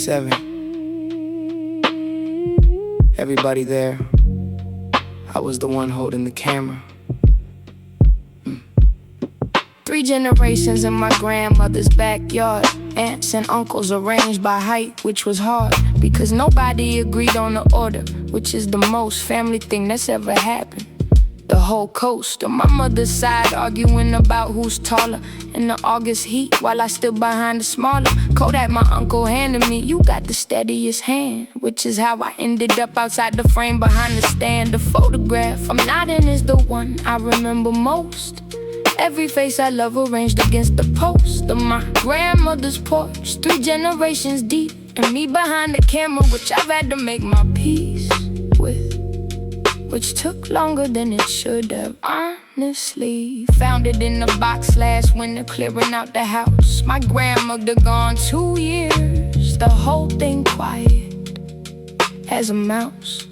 1987. Everybody there, I was the one holding the camera. 3 generations in my grandmother's backyard. Aunts and uncles arranged by height, which was hard because nobody agreed on the order, which is the most family thing that's ever happened. The whole coast on my mother's side arguing about who's taller in the August heat while I stood behind the smaller Kodak my uncle handed me. You got the steadiest hand, which is how I ended up outside the frame behind the stand. The photograph I'm not in is the one I remember most. Every face I love arranged against the post of my grandmother's porch, 3 generations deep, and me behind the camera, which I've had to make my peace with, which took longer than it should have, honestly. Found it in the box last winter, clearing out the house. My grandmother gone 2 years, the whole thing quiet as a mouse.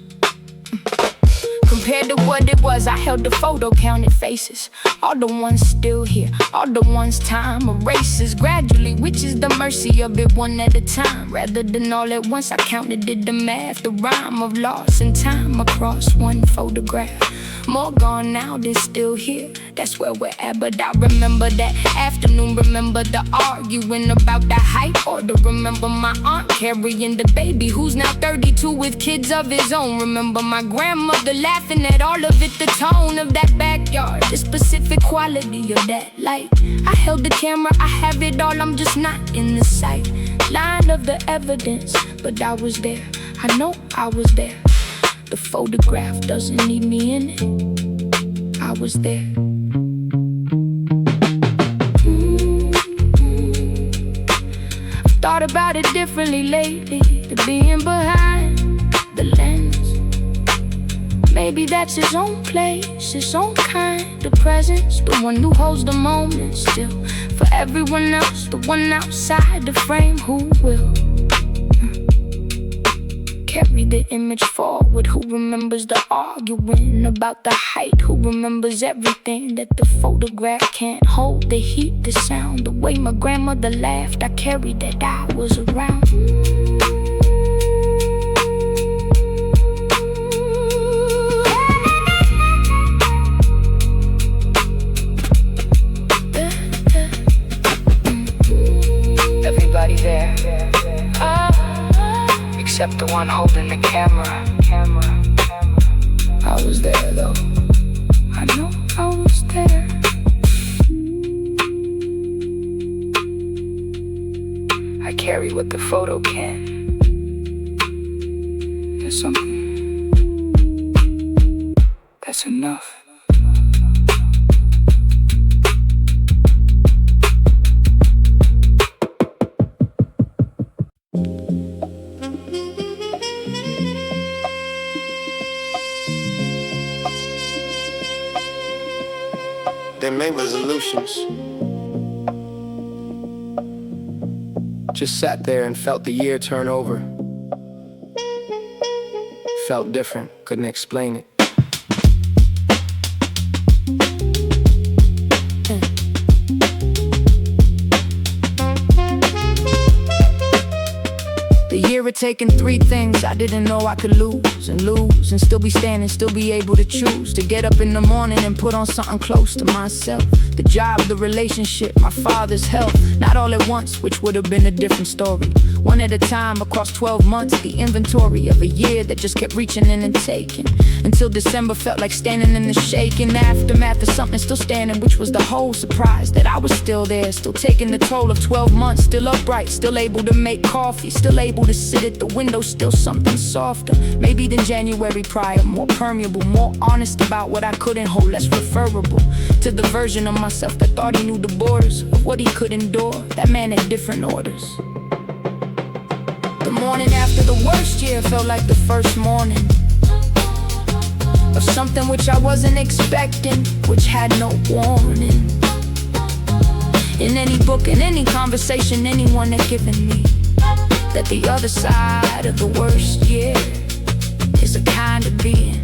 Compared to what it was, I held the photo, counted faces. All the ones still here, all the ones time erases gradually, which is the mercy of it, one at a time. Rather than all at once, I counted, did the math, the rhyme of loss and time across one photograph. More gone now than still here, that's where we're at. But I remember that afternoon, remember the arguing about the height order. Remember my aunt carrying the baby who's now 32 with kids of his own. Remember my grandmother laughing at all of it, the tone of that backyard, the specific quality of that light. I held the camera, I have it all, I'm just not in the sight line of the evidence, but I was there, I know I was there. The photograph doesn't need me in it, I was there. I've thought about it differently lately, to being behind the lens. Maybe that's his own place, his own kind of presence, the one who holds the moment still. For everyone else, the one outside the frame who will carry the image forward, who remembers the arguing about the height, who remembers everything that the photograph can't hold, the heat, the sound, the way my grandmother laughed. I carried that I was around. Everybody there, except the one holding the camera. I was there though, I know I was there. I carry what the photo can. There's something that's enough. They made resolutions. Just sat there and felt the year turn over. Felt different, couldn't explain it. The year had taken 3 things I didn't know I could lose and still be standing, still be able to choose to get up in the morning and put on something close to myself. The job, the relationship, my father's health, not all at once, which would have been a different story. One at a time across 12 months, the inventory of a year that just kept reaching in and taking, until December felt like standing in the shaking aftermath of something still standing, which was the whole surprise that I was still there, still taking the toll of 12 months, still upright, still able to make coffee, still able to sit at the window, still something softer maybe than January prior, more permeable, more honest about what I couldn't hold, less referable to the version of myself that thought he knew the borders of what he could endure. That man had different orders. The morning after the worst year felt like the first morning of something which I wasn't expecting, which had no warning. In any book, in any conversation anyone had given me, that the other side of the worst year is a kind of being,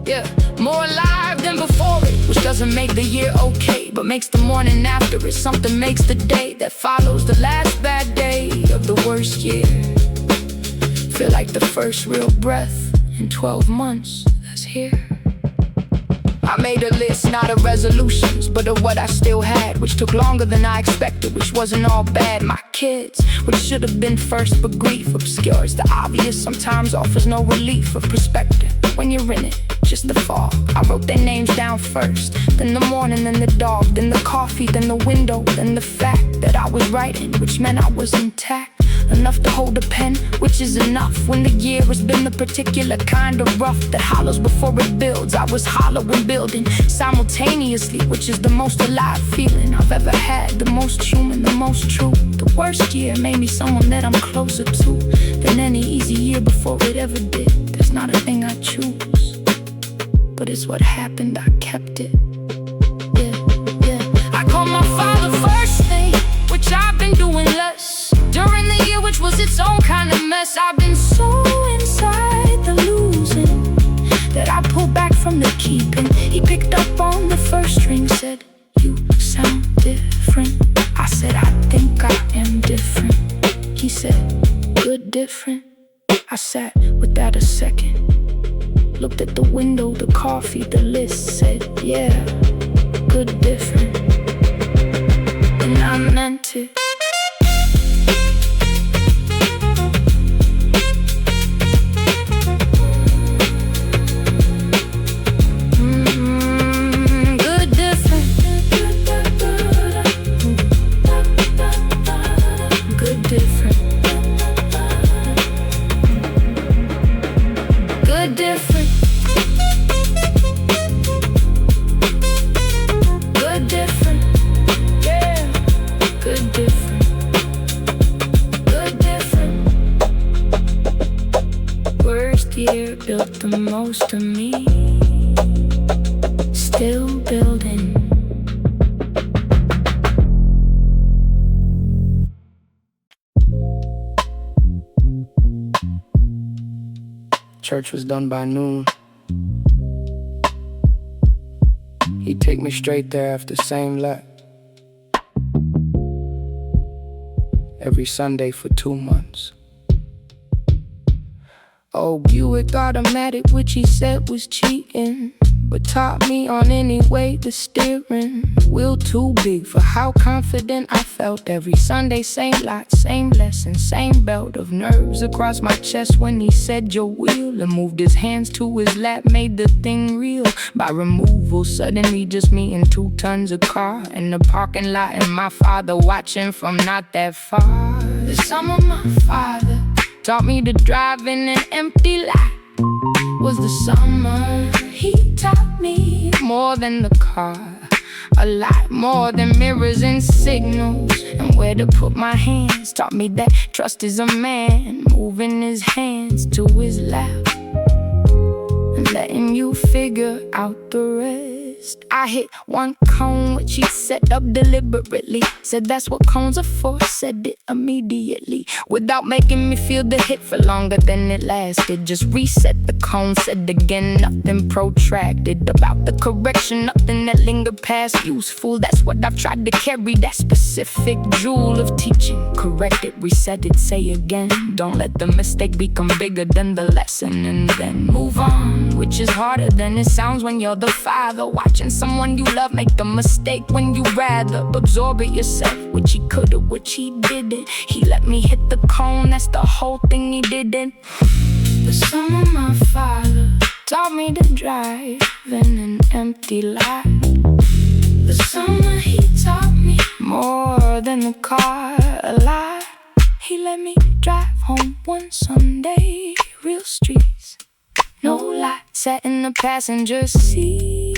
yeah, more alive than before it, which doesn't make the year okay, but makes the morning after it. Something makes the day that follows the last bad day of the worst year the first real breath in 12 months that's here. I made a list, not of resolutions, but of what I still had, which took longer than I expected, which wasn't all bad. My kids, which should have been first, but grief obscures the obvious, sometimes offers no relief of perspective. When you're in it, just the fall. I wrote their names down first, then the morning, then the dog, then the coffee, then the window, then the fact that I was writing, which meant I was intact. Enough to hold a pen, which is enough when the year has been the particular kind of rough that hollows before it builds. I was hollow and building simultaneously, which is the most alive feeling I've ever had, the most human, the most true. The worst year made me someone that I'm closer to than any easy year before it ever did. There's not a thing I choose, but it's what happened, I kept it. I called my father first thing, which I've been doing less during the year, which was its own kind of mess. I've been so inside the losing that I pulled back from the keeping. He picked up on the first string, said, "You sound different." I said, "I think I am different." He said, "Good different." I sat with that a second, looked at the window, the coffee, the list, said, "Yeah, good different." And I meant it. Year built the most of me, still building. Church was done by noon. He'd take me straight there after same lap, every Sunday for 2 months. Oh, Buick automatic, which he said was cheating, but taught me on any way the steering wheel too big for how confident I felt. Every Sunday, same lot, same lesson, same belt of nerves across my chest when he said your wheel, and moved his hands to his lap, made the thing real. By removal, suddenly just me and 2 tons of car in the parking lot, and my father watching from not that far. The summer my father taught me to drive in an empty lot was the summer. He taught me more than the car, a lot more than mirrors and signals, and where to put my hands. Taught me that trust is a man moving his hands to his lap and letting you figure out the rest. I hit 1 cone, which he set up deliberately. Said that's what cones are for, said it immediately, without making me feel the hit for longer than it lasted. Just reset the cone, said again, nothing protracted about the correction, nothing that lingered past useful. That's what I've tried to carry, that specific jewel of teaching. Correct it, reset it, say again. Don't let the mistake become bigger than the lesson, and then move on, which is harder than it sounds when you're the father watching someone you love make the mistake when you rather absorb it yourself, which he could've, which he didn't. He let me hit the cone, that's the whole thing he didn't. The summer my father taught me to drive in an empty lot. The summer he taught me more than the car, a lot. He let me drive home one Sunday, real streets, no lot. Sat in the passenger seat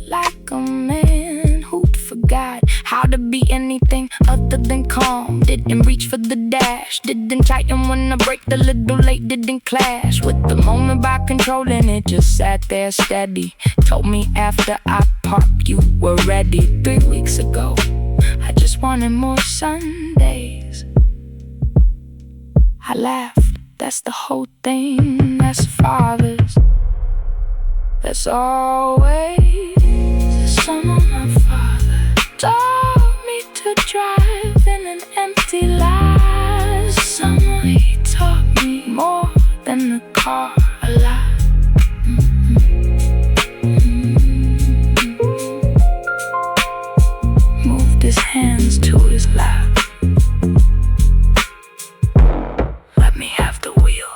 like a man who'd forgot how to be anything other than calm. Didn't reach for the dash, didn't tighten when I braked a little late, didn't clash with the moment by controlling it. Just sat there steady, told me after I parked you were ready. 3 weeks ago, I just wanted more Sundays. I laughed, that's the whole thing, that's fathers. That's always the summer my father taught me to drive in an empty lot. Summer he taught me more car a lot. Moved his hands to his lap. Let me have the wheel.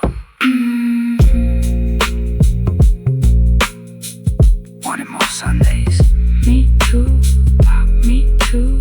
Wanted more Sundays. Me too, pop, me too.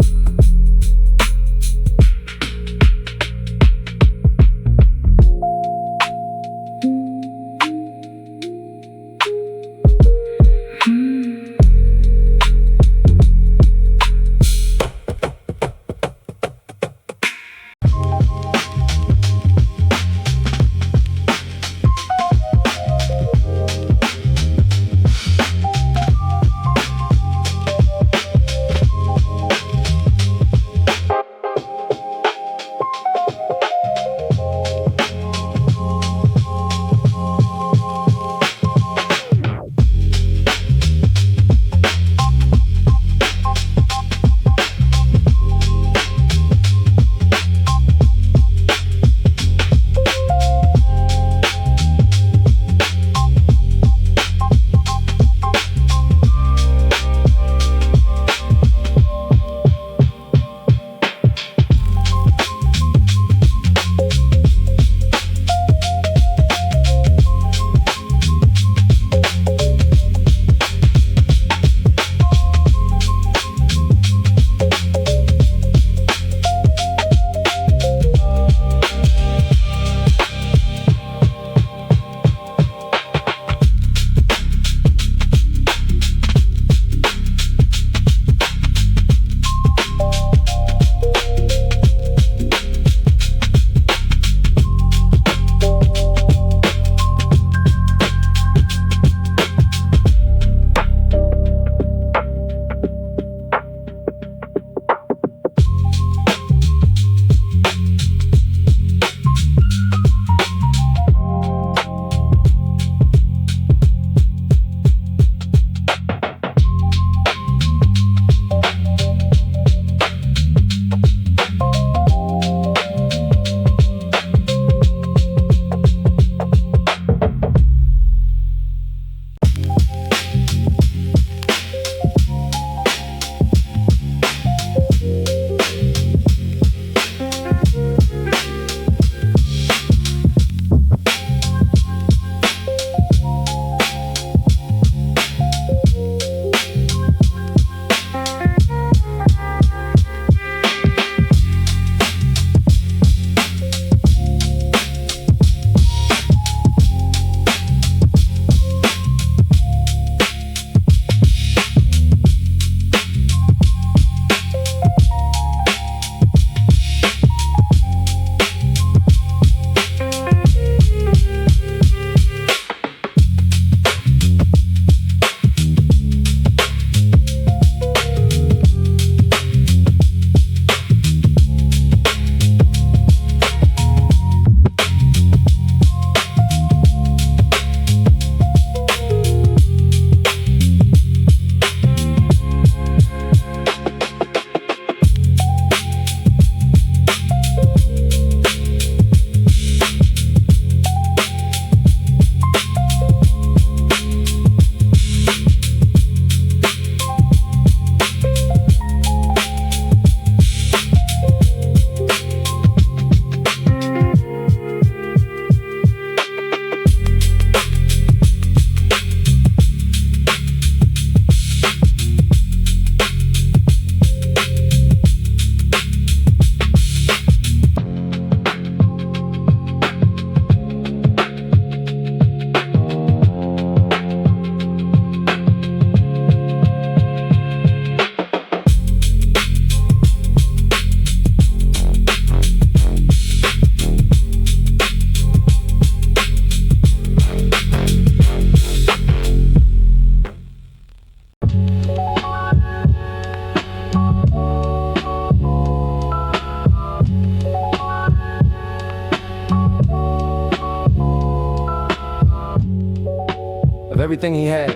Of everything he had,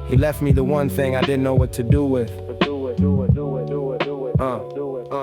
he left me the one thing I didn't know what to do with.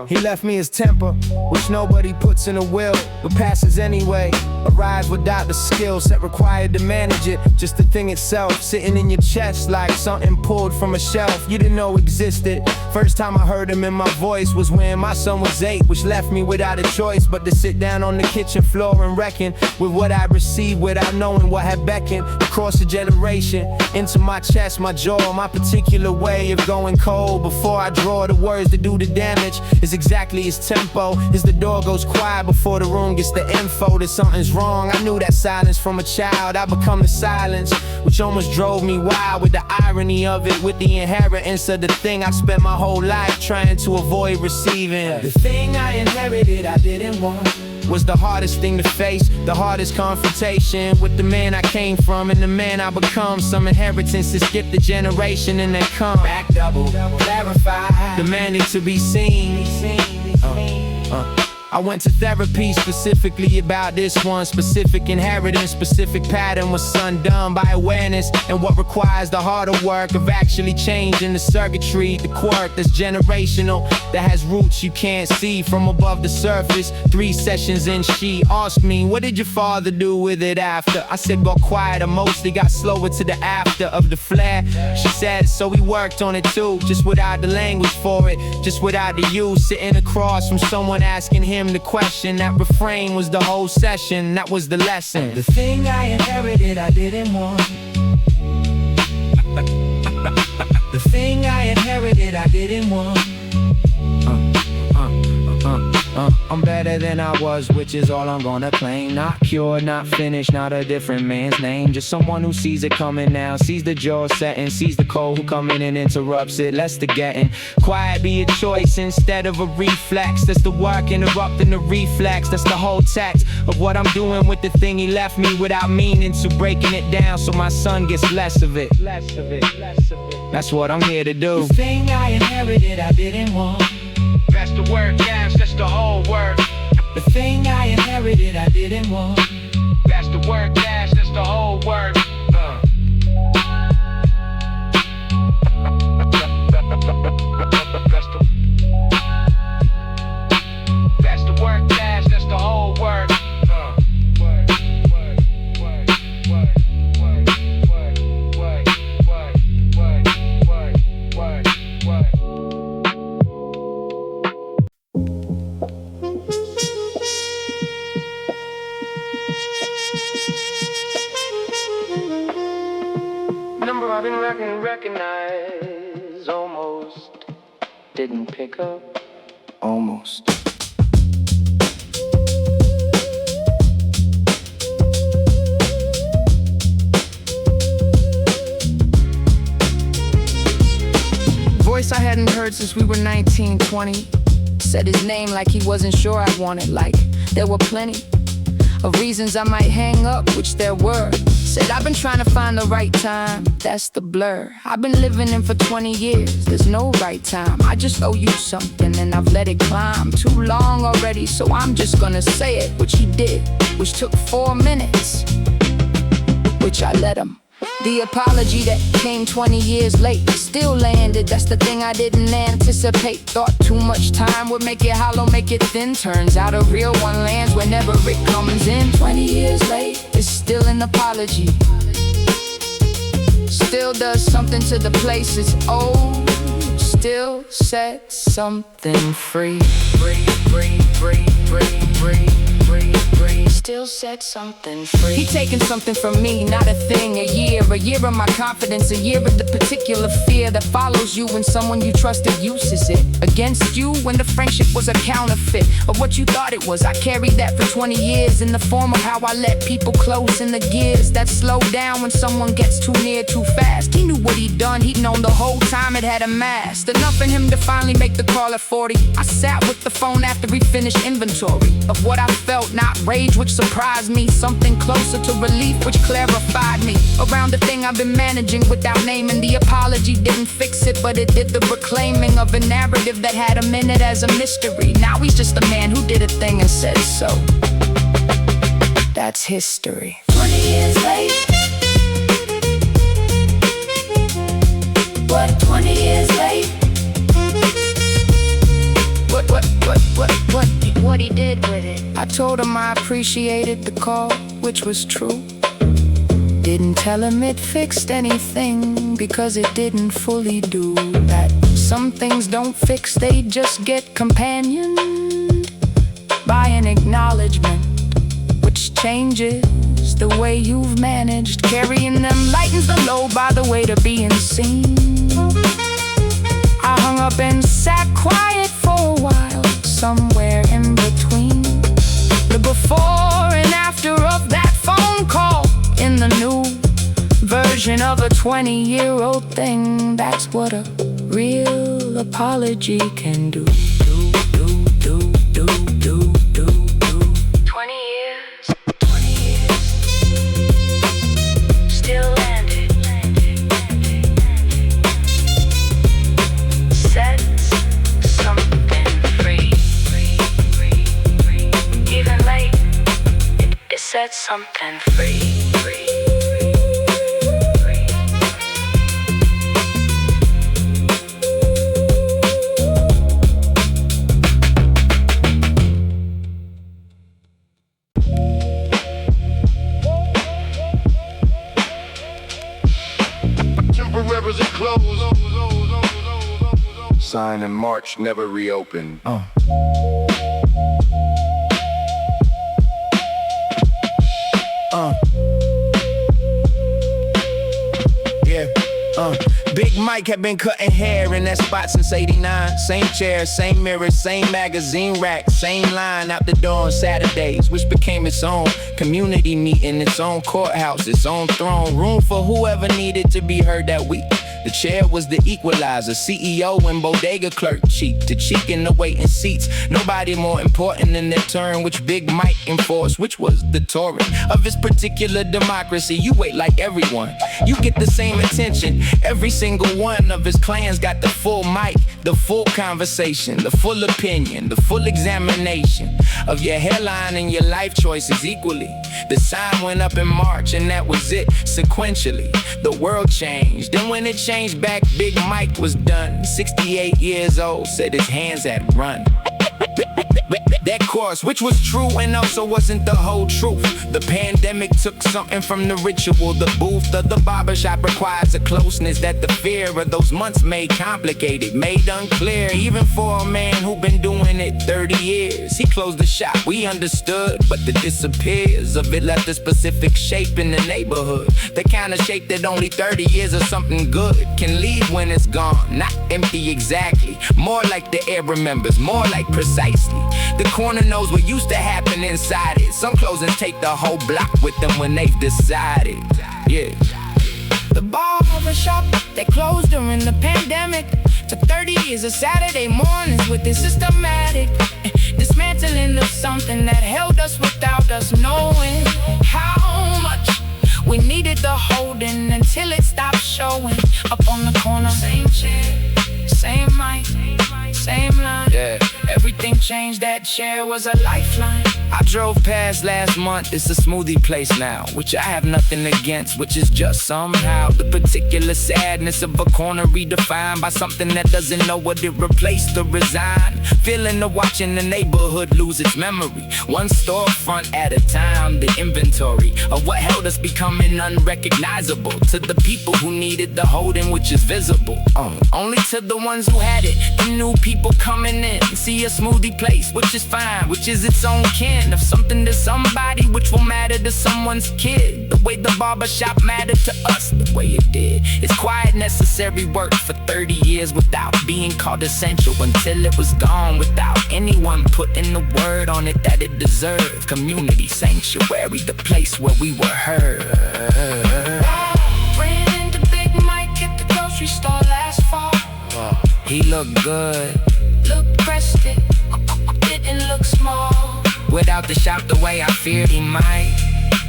He left me his temper, which nobody puts in a will, but passes anyway. Arrives without the skill set required to manage it. Just the thing itself, sitting in your chest like something pulled from a shelf you didn't know existed. First time I heard him in my voice was when my son was 8, which left me without a choice but to sit down on the kitchen floor and reckon with what I received without knowing what had beckoned across a generation into my chest, my jaw. My particular way of going cold before I draw the words to do the damage is exactly his tempo. As the door goes quiet before the room gets the info that something's wrong. I knew that silence from a child. I become the silence, which almost drove me wild with the irony of it, with the inheritance of the thing I spent my whole life trying to avoid receiving. The thing I inherited I didn't want was the hardest thing to face, the hardest confrontation with the man I came from and the man I become. Some inheritance is skipped a generation and then come back double, clarify, demanding to be seen. I went to therapy specifically about this one specific inheritance, specific pattern was undone by awareness and what requires the harder work of actually changing the circuitry, the quirk that's generational, that has roots you can't see from above the surface. 3 sessions in, she asked me, what did your father do with it after? I said, got quieter, mostly got slower to the after of the flare. She said, so he worked on it too, just without the language for it, just without the use, sitting across from someone asking him the question. That refrain was the whole session, that was the lesson. The thing I inherited I didn't want. The thing I inherited I didn't want. I'm better than I was, which is all I'm gonna claim. Not cured, not finished, not a different man's name. Just someone who sees it coming now, sees the jaw setting, sees the cold who come in and interrupts it. Lets the getting quiet be a choice instead of a reflex. That's the work interrupting the reflex. That's the whole text of what I'm doing with the thing he left me without meaning to, breaking it down so my son gets less of it. That's what I'm here to do. The thing I inherited I didn't want. That's the word, yes, that's the whole word. The thing I inherited I didn't want. That's the word, yes, that's the whole word. That's the word, yes, that's the whole word. I've been recognize, almost didn't pick up, almost. Voice I hadn't heard since we were 19, 20. Said his name like he wasn't sure I wanted, like there were plenty of reasons I might hang up, which there were. Said I've been trying to find the right time, that's the blur. I've been living in for 20 years, there's no right time. I just owe you something and I've let it climb too long already, so I'm just gonna say it, which he did, which took 4 minutes, which I let him. The apology that came 20 years late still landed, that's the thing I didn't anticipate. Thought too much time would make it hollow, make it thin. Turns out a real one lands whenever it comes in. 20 years late, it's still an apology. Still does something to the place it's old. Still sets something free. Still set something free. He taking something from me, not a thing. A year of my confidence, a year of the particular fear that follows you when someone you trusted uses it against you when the friendship was a counterfeit of what you thought it was. I carried that for 20 years in the form of how I let people close in the gears that slow down when someone gets too near too fast. He knew what he'd done, he'd known the whole time it had amassed enough in him to finally make the call at 40. I sat with the phone after we finished inventory of what I felt, not rage, which surprised me, something closer to relief, which clarified me around the thing I've been managing without naming. The apology didn't fix it, but it did the reclaiming of a narrative that had a minute as a mystery. Now he's just a man who did a thing and said so. That's history. 20 years late. What, 20 years late? What? what he did with it. I told him I appreciated the call, which was true. Didn't tell him it fixed anything, because it didn't fully do that. Some things don't fix, they just get companioned by an acknowledgement, which changes the way you've managed. Carrying them lightens the load by the weight of being seen. I hung up and sat quiet for a while, somewhere in between the before and after of that phone call. In the new version of a 20-year-old thing, that's what a real apology can do. 20 years, still landed, sets something free. Even late, it sets something free. Signed in March, never reopened. Big Mike had been cutting hair in that spot since '89. Same chair, same mirror, same magazine rack, same line out the door on Saturdays, which became its own community meeting, its own courthouse, its own throne room for whoever needed to be heard that week. The chair was the equalizer, CEO and bodega clerk, cheek to cheek in the waiting seats. Nobody more important than their turn, which Big Mike enforced, which was the torrent of his particular democracy. You wait like everyone, you get the same attention. Every single one of his clans got the full mic, the full conversation, the full opinion, the full examination of your hairline and your life choices equally. The sign went up in March and that was it. Sequentially, the world changed, and when it changed back, Big Mike was done. 68 years old, said his hands had run. That course, which was true and also wasn't the whole truth. The pandemic took something from the ritual. The booth of the barbershop requires a closeness that the fear of those months made complicated, made unclear. Even for a man who been doing it 30 years. He closed the shop, we understood, but the disappears of it left a specific shape in the neighborhood. The kind of shape that only 30 years of something good can leave when it's gone. Not empty exactly, more like the air remembers, more like precisely. The corner knows what used to happen inside it. Some closings take the whole block with them when they've decided. Yeah. The barbershop, they closed during the pandemic. Took 30 years of Saturday mornings with this systematic dismantling of something that held us without us knowing how much we needed the holding until it stopped showing up on the corner. Same chair, same mic, same line. Yeah. Everything changed, that chair was a lifeline. I drove past last month, it's a smoothie place now, which I have nothing against, which is just somehow the particular sadness of a corner redefined by something that doesn't know what it replaced or resigned. Feeling of watching the neighborhood lose its memory, one storefront at a time. The inventory of what held us becoming unrecognizable to the people who needed the holding, which is visible only to the ones who had it. The new people coming in, see a smoothie place, which is fine, which is its own kin of something to somebody, which will matter to someone's kid. The way the barbershop mattered to us, the way it did. It's quiet, necessary work for 30 years without being called essential, until it was gone without anyone putting the word on it that it deserved. Community sanctuary, the place where we were heard. Ran into Big Mike at the grocery store last fall. He looked good, looked rested, didn't look small. Without the shop the way I feared he might.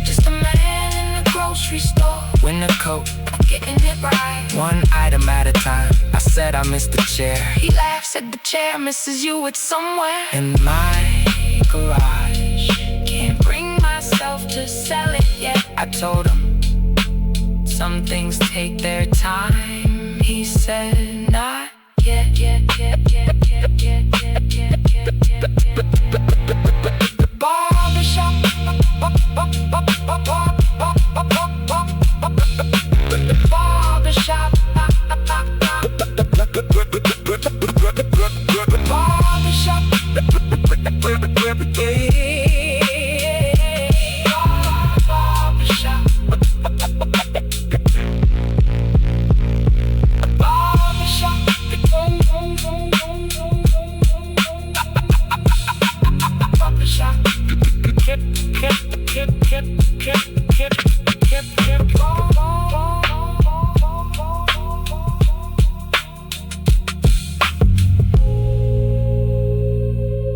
Just a man in the grocery store, winter coat, getting it right, one item at a time. I said I missed the chair. He laughed, said the chair misses you, it's somewhere in my garage. Can't bring myself to sell it yet. I told him some things take their time. He said not yet.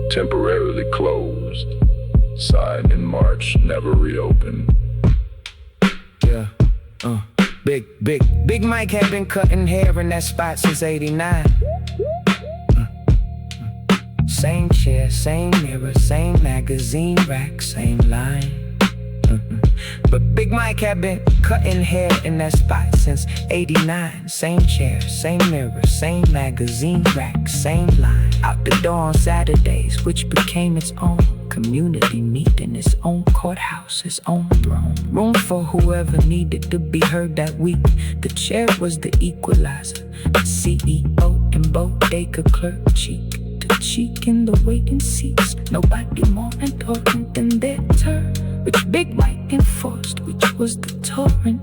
Temporarily closed. Signed in March, never reopened. Yeah, Big Mike had been cutting hair in that spot since '89. Same chair, same mirror, same magazine rack, same line. But Big Mike had been cutting hair in that spot since '89. Same chair, same mirror, same magazine rack, same line. Out the door on Saturdays, which became its own community meeting, its own courthouse, its own throne. Room for whoever needed to be heard that week. The chair was the equalizer, the CEO and bodega clerk cheek to cheek in the waiting seats. Nobody more important than their turn, which Big Mike enforced, which was the torrent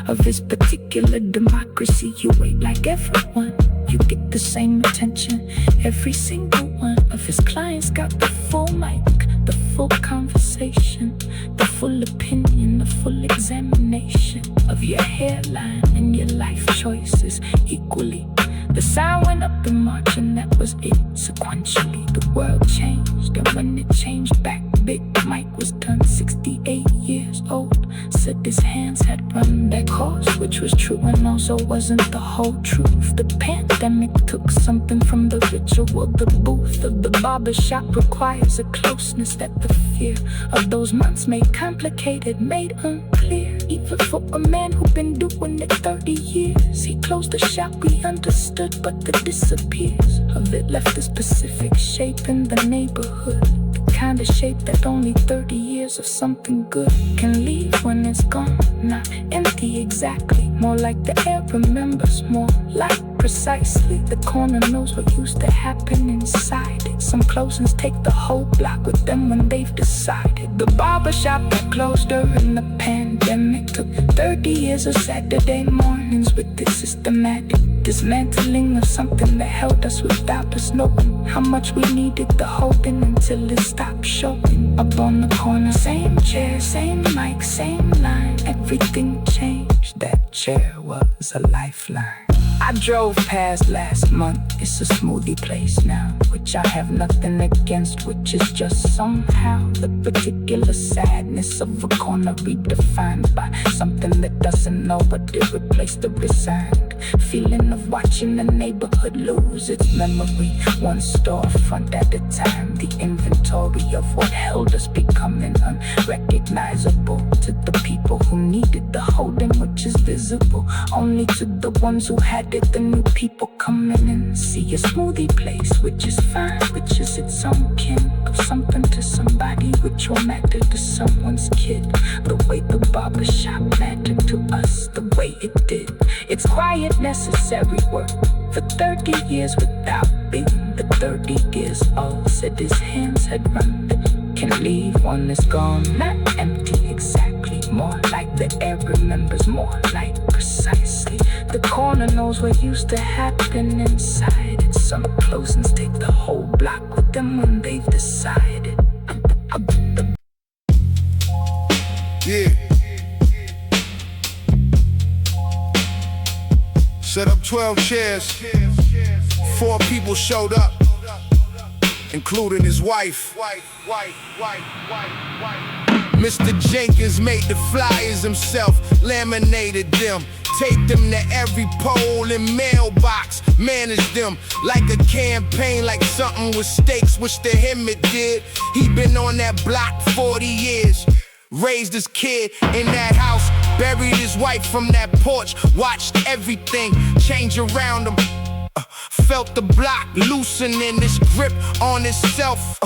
of his particular democracy. You wait like everyone, you get the same attention. Every single one of his clients got the full mic, the full conversation, the full opinion, the full examination of your hairline and your life choices equally. The sign went up in March and that was it. Sequentially, the world changed, and when it changed back, Big Mike was done 68 years old. Said his hands had run their course, which was true and also wasn't the whole truth. The pandemic took something from the ritual. The booth of the barbershop requires a closeness that the fear of those months made complicated, made unclear. Even for a man who'd been doing it 30 years. He closed the shop, we understood, but the disappears of it left a specific shape in the neighborhood. The kind of shape that only 30 years of something good can leave when it's gone. Not empty exactly, more like the air remembers, more like precisely the corner knows what used to happen inside it. Some closings take the whole block with them when they've decided. The barbershop that closed during the pandemic took 30 years of Saturday mornings with this systematic dismantling of something that held us without us knowing how much we needed the holding until it stopped showing up on the corner. Same chair, same mic, same line, everything changed. That chair was a lifeline. I drove past last month, it's a smoothie place now, which I have nothing against, which is just somehow the particular sadness of a corner redefined by something that doesn't know, but it replaced the resigned feeling of watching the neighborhood lose its memory. One storefront at a time, the inventory of what held us becoming unrecognizable to the people who needed the holding, which is visible only to the ones who had it. The new people coming in see a smoothie place, which is fine, which is its own kin of something to somebody, which will matter to someone's kid. The way the barbershop mattered to us, the way it did. It's quiet, necessary work for 30 years without being the 30 years old. Said his hands had run, can leave one that's gone, not empty exactly, more like the air remembers, more like precisely the corner knows what used to happen inside it. Some closings take the whole block with them when they've decided. Yeah. Set up 12 chairs. 4 people showed up, including his wife. Mr. Jenkins made the flyers himself, laminated them, taped them to every pole and mailbox, managed them like a campaign, like something with stakes, which to him it did. He been on that block 40 years, raised his kid in that house, buried his wife from that porch, watched everything change around him. Felt the block loosening its grip on itself,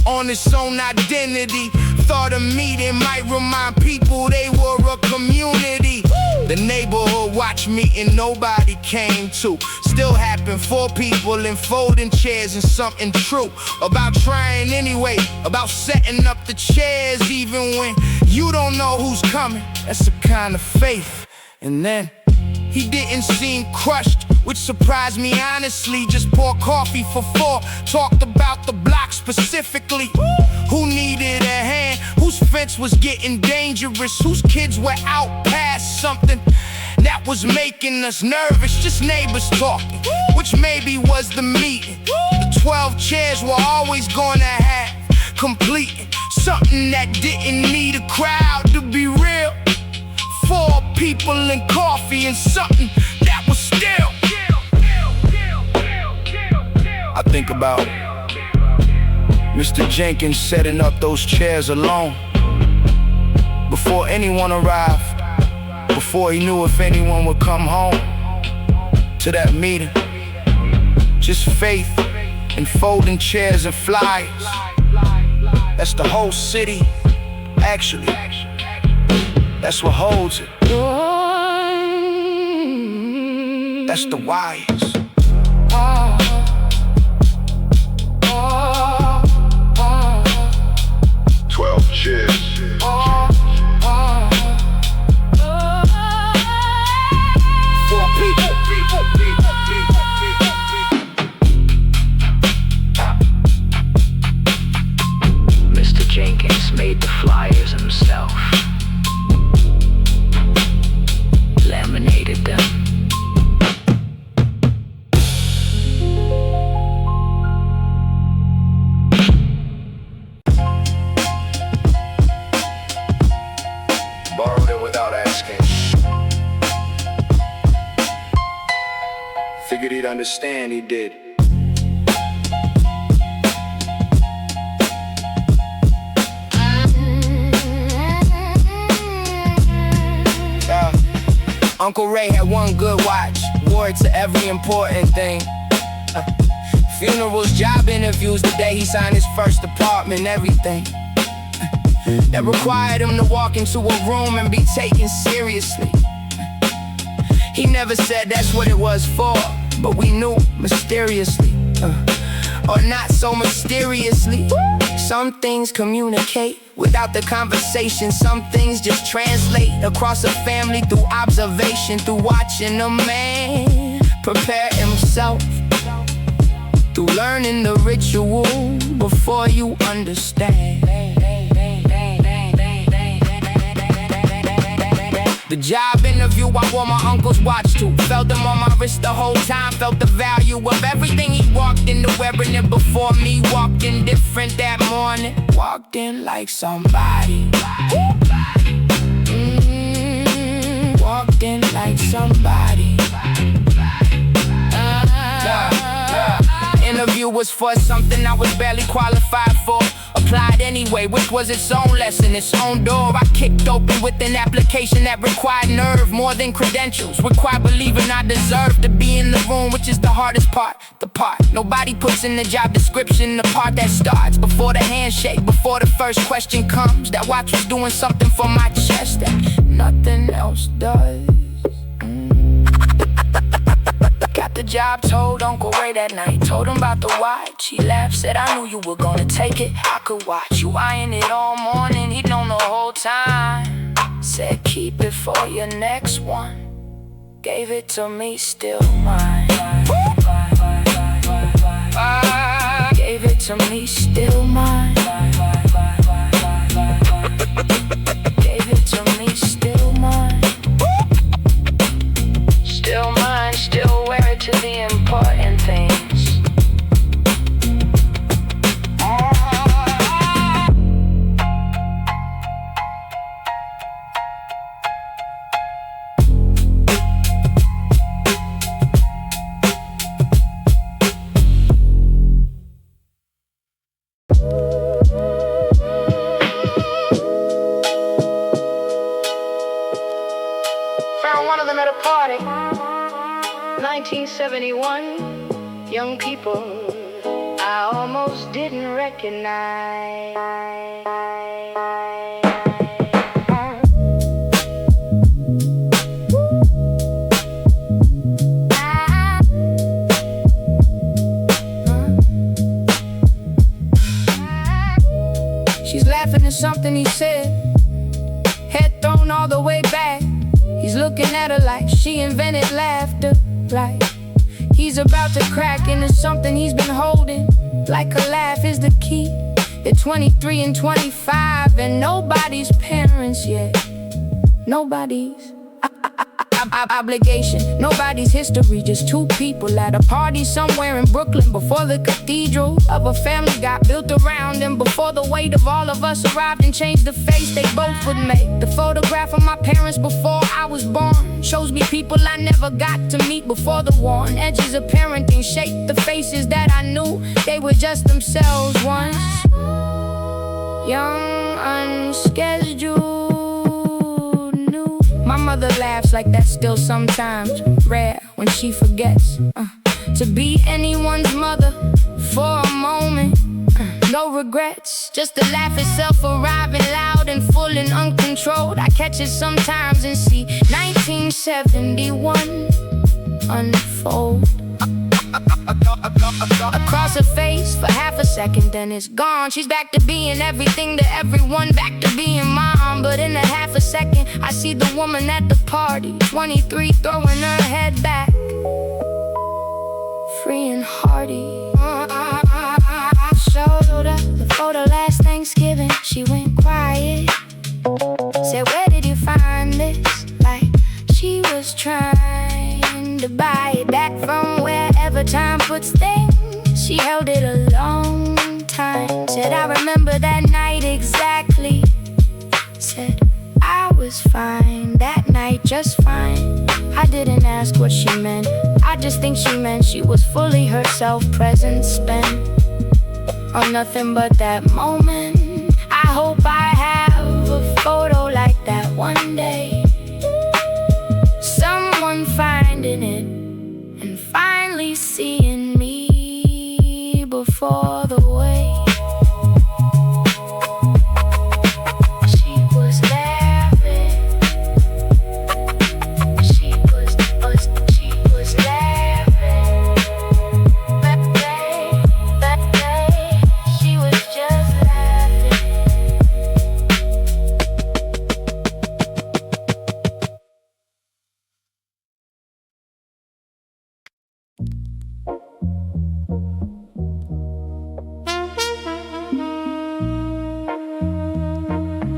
on its own identity. Thought a meeting might remind people they were a community. The neighborhood watch meeting nobody came to. Still happened, 4 people in folding chairs and something true about trying anyway, about setting up the chairs even when you don't know who's coming. That's a kind of faith. And then he didn't seem crushed, which surprised me honestly. Just poured coffee for 4, talked about the block specifically. Who needed a hand parents was getting dangerous, whose kids were out past something that was making us nervous. Just neighbors talking, which maybe was the meeting. The 12 chairs were always gonna have completing something that didn't need a crowd to be real. 4 people and coffee and something that was still. I think about Mr. Jenkins setting up those chairs alone before anyone arrived, before he knew if anyone would come home to that meeting. Just faith and folding chairs and flyers. That's the whole city, actually. That's what holds it. That's the wires. 12 chairs. Mr. Jenkins made the flyers himself, laminated them. Borrowed it without asking. Figured he'd understand, he did. Uncle Ray had one good watch, wore it to every important thing. Funerals, job interviews, the day he signed his first apartment, everything that required him to walk into a room and be taken seriously. He never said that's what it was for, but we knew mysteriously, or not so mysteriously. Some things communicate without the conversation. Some things just translate across a family through observation, through watching a man prepare himself, through learning the ritual before you understand. The job interview, I wore my uncle's watch to. Felt them on my wrist the whole time. Felt the value of everything he walked into, wearing it before me. Walked in different that morning. Walked in like somebody. Walked in like somebody. Interview was for something I was barely qualified for. Applied anyway, which was its own lesson, its own door I kicked open with an application that required nerve more than credentials. Required believing I deserve to be in the room, which is the hardest part. The part nobody puts in the job description, the part that starts before the handshake, before the first question comes. That watch was doing something for my chest that nothing else does. Got the job, told Uncle Ray that night. Told him about the watch. He laughed, said, I knew you were gonna take it. I could watch you eyeing it all morning. He'd known the whole time. Said, keep it for your next one. Gave it to me, still mine. Gave it to me, still mine. Gave it to me, still mine. Still mine, still wear it to the important things. Found one of them at a party. 1971, young people I almost didn't recognize. She's laughing at something he said, head thrown all the way back. He's looking at her like she invented laughter. Like he's about to crack into something he's been holding. Like a laugh is the key. They're 23 and 25 and nobody's parents yet. Nobody's obligation, nobody's history. Just two people at a party somewhere in Brooklyn before the cathedral of a family got built around them. Before the weight of all of us arrived and changed the face they both would make. The photograph of my parents before I was born shows me people I never got to meet before the war. And edges of parenting shaped the faces that I knew. They were just themselves once. Young, unscheduled. My mother laughs like that's still sometimes rare when she forgets to be anyone's mother for a moment. No regrets, just the laugh itself arriving loud and full and uncontrolled. I catch it sometimes and see 1971 unfold across her face for half a second, then it's gone. She's back to being everything to everyone, back to being mom. But in a half a second, I see the woman at the party, 23, throwing her head back, free and hearty. Showed her the photo last Thanksgiving. She went quiet, said, "Where did you find this?" Like she was trying to buy it back from wherever time puts things. She held it a long time, said, "I remember that night exactly." Said, "I was fine that night, just fine." I didn't ask what she meant, I just think she meant she was fully herself, present, spent on nothing but that moment. I hope I have a photo like that one day. Someone finding it and finally seeing me before the way. She was laughing. She was laughing. That day, she was just laughing.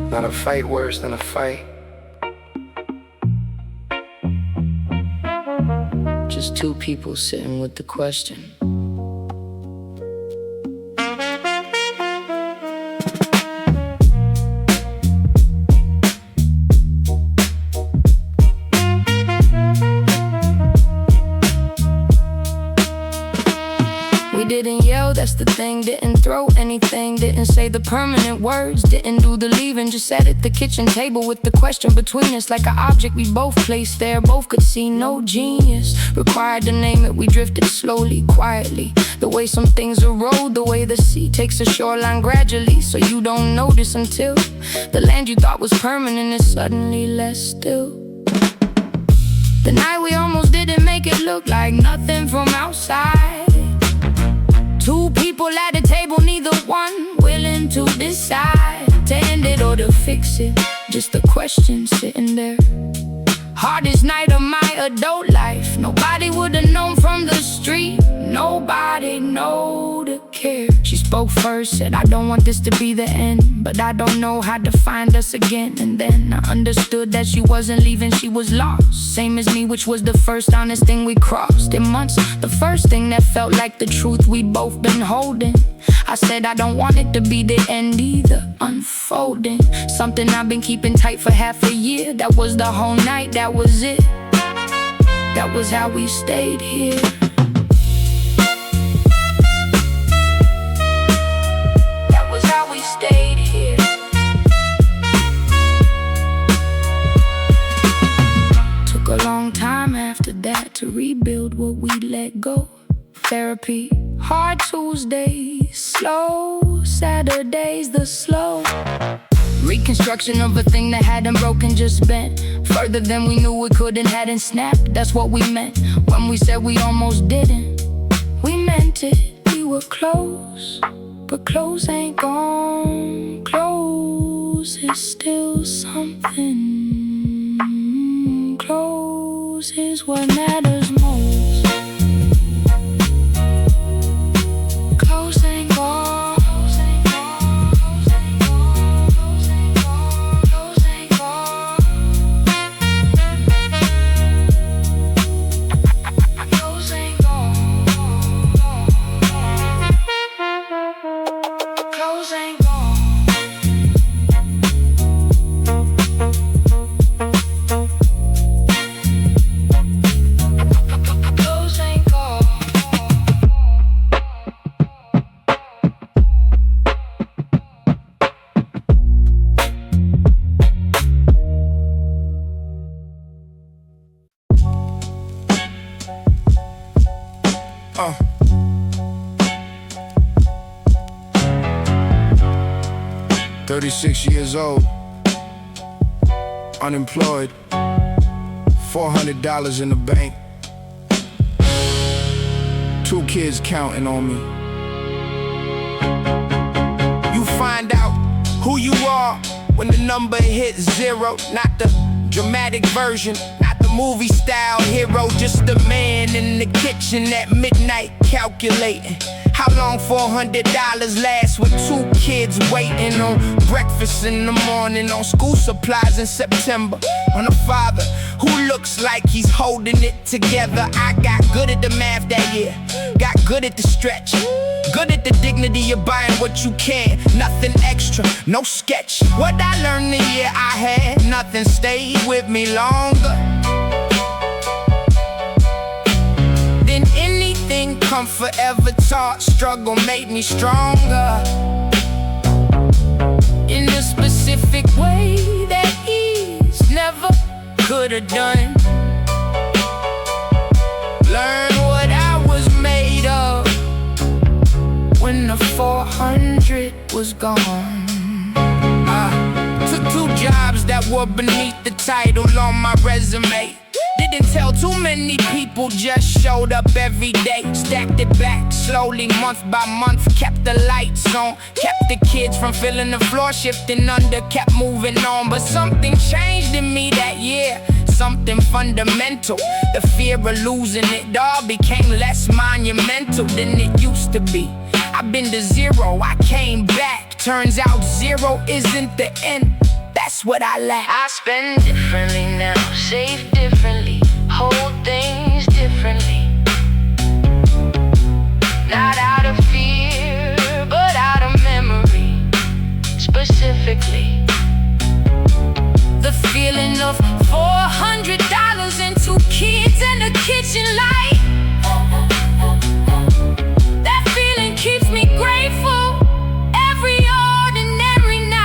Not a fight worse than a fight. Just two people sitting with the question. We didn't yell, that's the thing. Didn't throw anything, didn't say the permanent words, didn't do the leaving. Just sat at the kitchen table with the question between us, like an object we both placed there. Both could see no genius required to name it. We drifted slowly, quietly, the way some things erode, the way the sea takes a shoreline gradually, so you don't notice until the land you thought was permanent is suddenly less still. The night we almost didn't make it look like nothing from outside. Two people at a table, neither one willing to decide to end it or to fix it. Just a question sitting there. Hardest night of my adult life. Nobody would've known from the street. Nobody know to care. She spoke first, said, "I don't want this to be the end, but I don't know how to find us again." And then I understood that she wasn't leaving, she was lost. Same as me, which was the first honest thing we crossed in months. The first thing that felt like the truth we'd both been holding. I said I don't want it to be the end either. Unfolding something I've been keeping tight for half a year. That was the whole night, that was it. That was how we stayed here. That was how we stayed here. Took a long time after that to rebuild what we let go. Therapy, hard Tuesdays, slow Saturdays, the slow reconstruction of a thing that hadn't broken, just bent further than we knew it could and hadn't snapped. That's what we meant when we said we almost didn't. We meant it, we were close, but close ain't gone. Close is still something. Close is what matters most. Close ain't gone. 36 years old, unemployed, $400 in the bank, 2 kids counting on me. You find out who you are when the number hits 0, not the dramatic version, not the movie style hero, just the man in the kitchen at midnight calculating how long $400 lasts with 2 kids waiting on breakfast in the morning, on school supplies in September, on a father who looks like he's holding it together. I got good at the math that year, got good at the stretch, good at the dignity of buying what you can, nothing extra, no sketch. What I learned the year I had, nothing stayed with me longer than anything comfort ever taught. Struggle made me stronger in a specific way that ease never could have done. Learn what I was made of when the 400 was gone. Took 2 jobs that were beneath the title on my resume. Didn't tell too many people, just showed up every day. Stacked it back slowly, month by month. Kept the lights on, kept the kids from feeling the floor shifting under. Kept moving on, but something changed in me that year. Something fundamental. The fear of losing it all became less monumental than it used to be. I've been to 0, I came back. Turns out 0 isn't the end, that's what I lack. I spend differently now, save differently, hold things differently. Not out of fear, but out of memory. Specifically, the feeling of $400 and 2 kids and a kitchen light. That feeling keeps me grateful every ordinary night.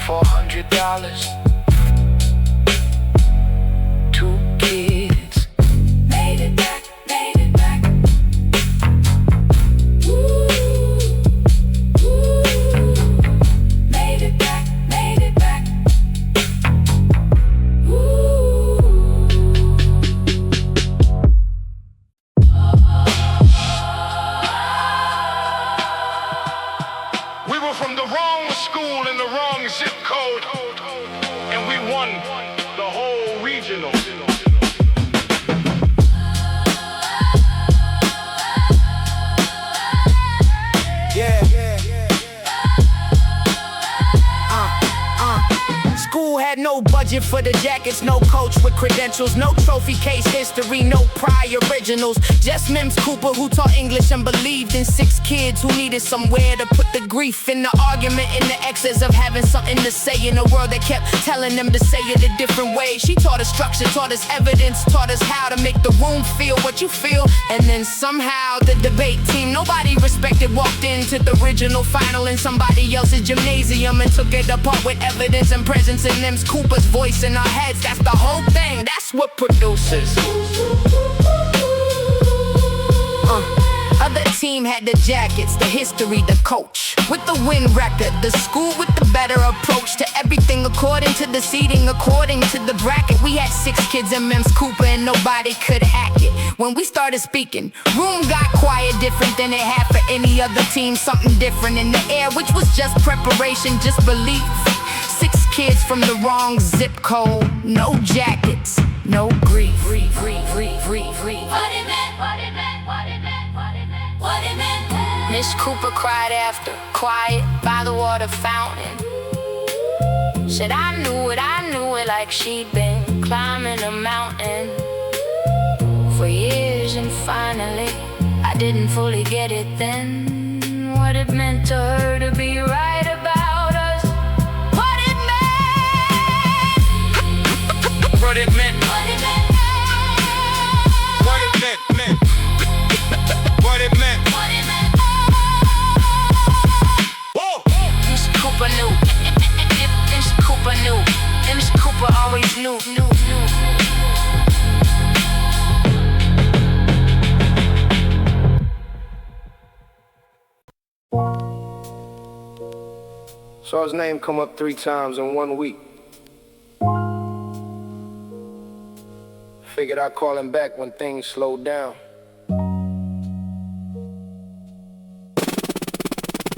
$400, 2 kids, made it back, made it back. Ooh, made it back, made it back. We were from the wrong school in the wrong zip code, and we won the whole regional. School had no budget for the jackets, no coach with credentials, no trophy case history, no prior originals. Just Mims Cooper who taught English and believed in 6 kids who needed somewhere to put the grief in the argument, in the excess of having something to say in a world that kept telling them to say it a different way. She taught us structure, taught us evidence, taught us how to make the room feel what you feel. And then somehow the debate team nobody respected walked into the original final in somebody else's gymnasium and took it apart with evidence and presence in Mims Cooper's voice in our heads. That's the whole thing, that's what produces. Other team had the jackets, the history, the coach with the win record, the school with the better approach to everything according to the seating, according to the bracket. We had 6 kids in Mims Cooper and nobody could hack it. When we started speaking, room got quiet, different than it had for any other team. Something different in the air, which was just preparation, just belief. 6 kids from the wrong zip code, no jackets, no grief. What it meant, what it meant, what it meant, what it meant, what it meant. Miss Cooper cried after, quiet by the water fountain. Said I knew it like she'd been climbing a mountain for years, and finally I didn't fully get it then. What it meant to her to be right about us. What it meant. What it meant. What it meant. What it meant. What it meant. What it meant. Whoa. Miss Cooper knew. Miss Cooper Saw his name come up 3 times in 1 week. Figured I'd call him back when things slowed down.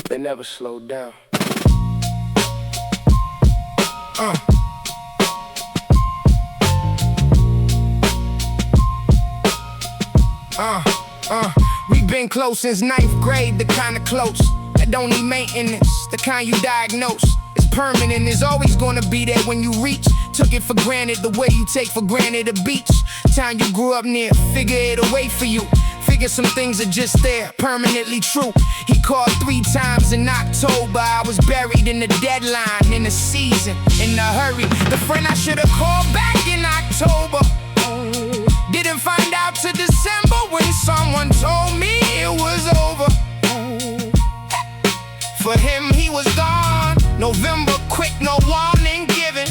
They never slowed down. We've been close since 9th grade, the kind of close that don't need maintenance, the kind you diagnose. It's permanent, it's always gonna be there when you reach. Took it for granted the way you take for granted a beach. Town you grew up near, figure it'll wait for you. Figure some things are just there, permanently true. He called 3 times in October. I was buried in the deadline, in the season, in a hurry. The friend I should've called back in October didn't find out till December when someone told me it was over. For him, he was gone. November, quick, no warning given.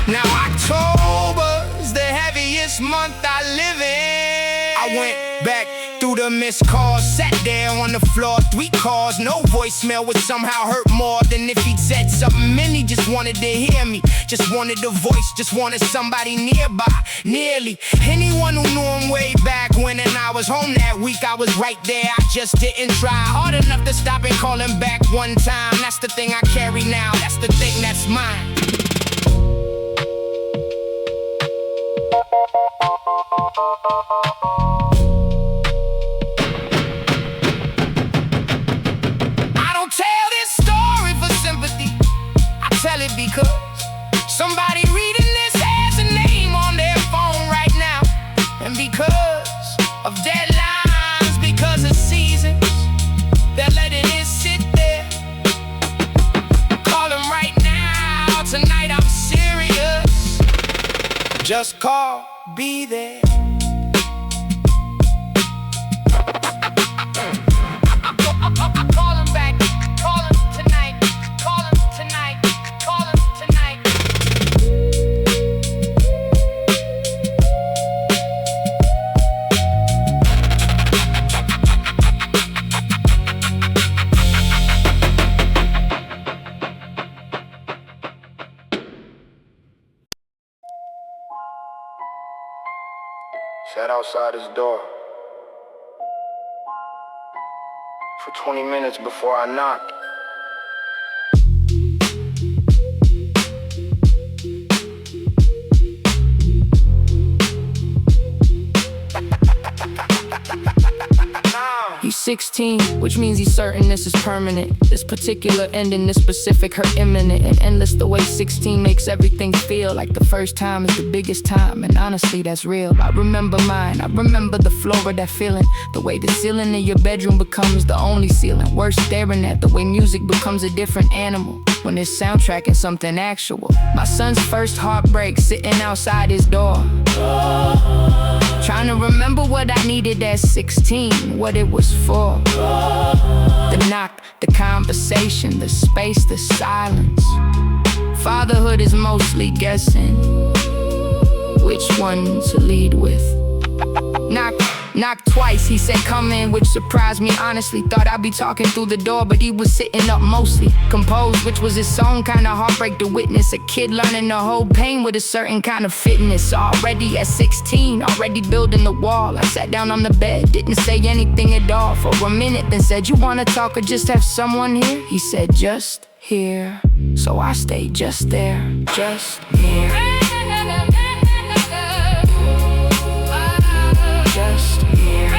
Now October's the heaviest month I live in. I went back through the missed calls, sat there on the floor, 3 calls, no voicemail would somehow hurt more than if he'd said something and he just wanted to hear me. Just wanted a voice, just wanted somebody nearby, nearly. Anyone who knew him way back when and I was home that week, I was right there, I just didn't try hard enough to stop and call him back one time. That's the thing I carry now, that's the thing that's mine. I don't tell this story for sympathy, I tell it because somebody reading this has a name on their phone right now. And because of deadlines, because of seasons, they're letting it sit there. Call him right now, tonight I'm serious. Just call, be there. Call him back, call him tonight, call him tonight, call him tonight. Sat outside his door for 20 minutes before I knocked. He's 16, which means he's certain this is permanent. This particular ending, this specific hurt imminent and endless. The way 16 makes everything feel like the first time is the biggest time. And honestly, that's real. I remember mine, I remember the floor of that feeling. The way the ceiling in your bedroom becomes the only ceiling. Worth staring at, the way music becomes a different animal when it's soundtracking something actual. My son's first heartbreak sitting outside his door, trying to remember what I needed at 16, what it was for. The knock, the conversation, the space, the silence. Fatherhood is mostly guessing which one to lead with. Knock twice, he said come in, which surprised me honestly. Thought I'd be talking through the door, but he was sitting up mostly composed, which was his own kind of heartbreak to witness. A kid learning to hold pain with a certain kind of fitness. Already at 16, already building the wall. I sat down on the bed, didn't say anything at all for a minute, then said, you wanna talk or just have someone here? He said, just here. So I stayed just there, just here. Just here.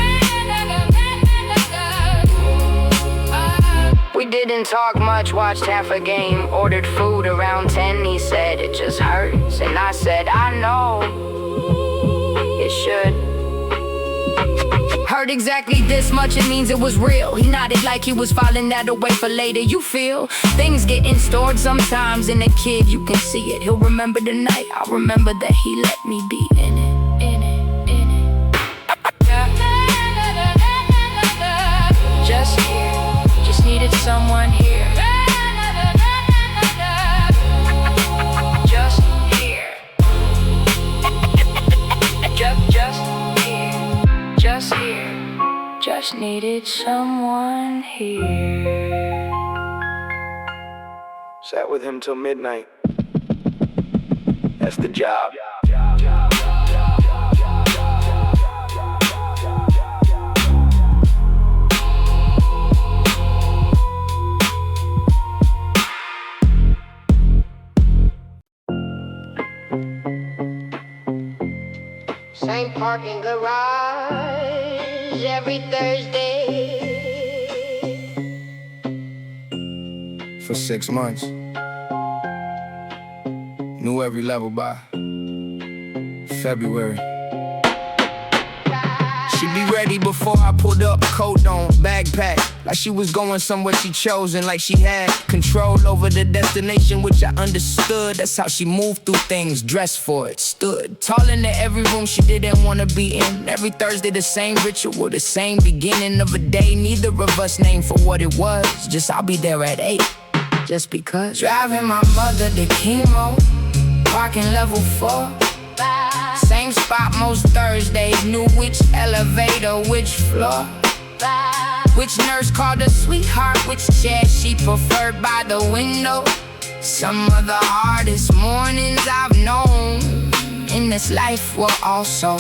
We didn't talk much, watched half a game. Ordered food around 10, he said it just hurts. And I said, I know it should. Heard exactly this much, it means it was real. He nodded like he was filing that away for later. You feel things getting stored sometimes. In a kid, you can see it. He'll remember the night, I'll remember that he let me be in it. Just here, just needed someone here. Just needed someone here. Sat with him till midnight. That's the job. Same parking garage every Thursday. For 6 months. Knew every level by February. She'd be ready before I pulled up, coat on, backpack. Like she was going somewhere she chose and like she had control over the destination, which I understood. That's how she moved through things, dressed for it, stood tall into every room she didn't want to be in. Every Thursday the same ritual, the same beginning of a day. Neither of us named for what it was, just I'll be there at 8, just because. Driving my mother to chemo, parking level 4. Same spot most Thursdays, knew which elevator, which floor, which nurse called her sweetheart, which chair she preferred by the window. Some of the hardest mornings I've known in this life were also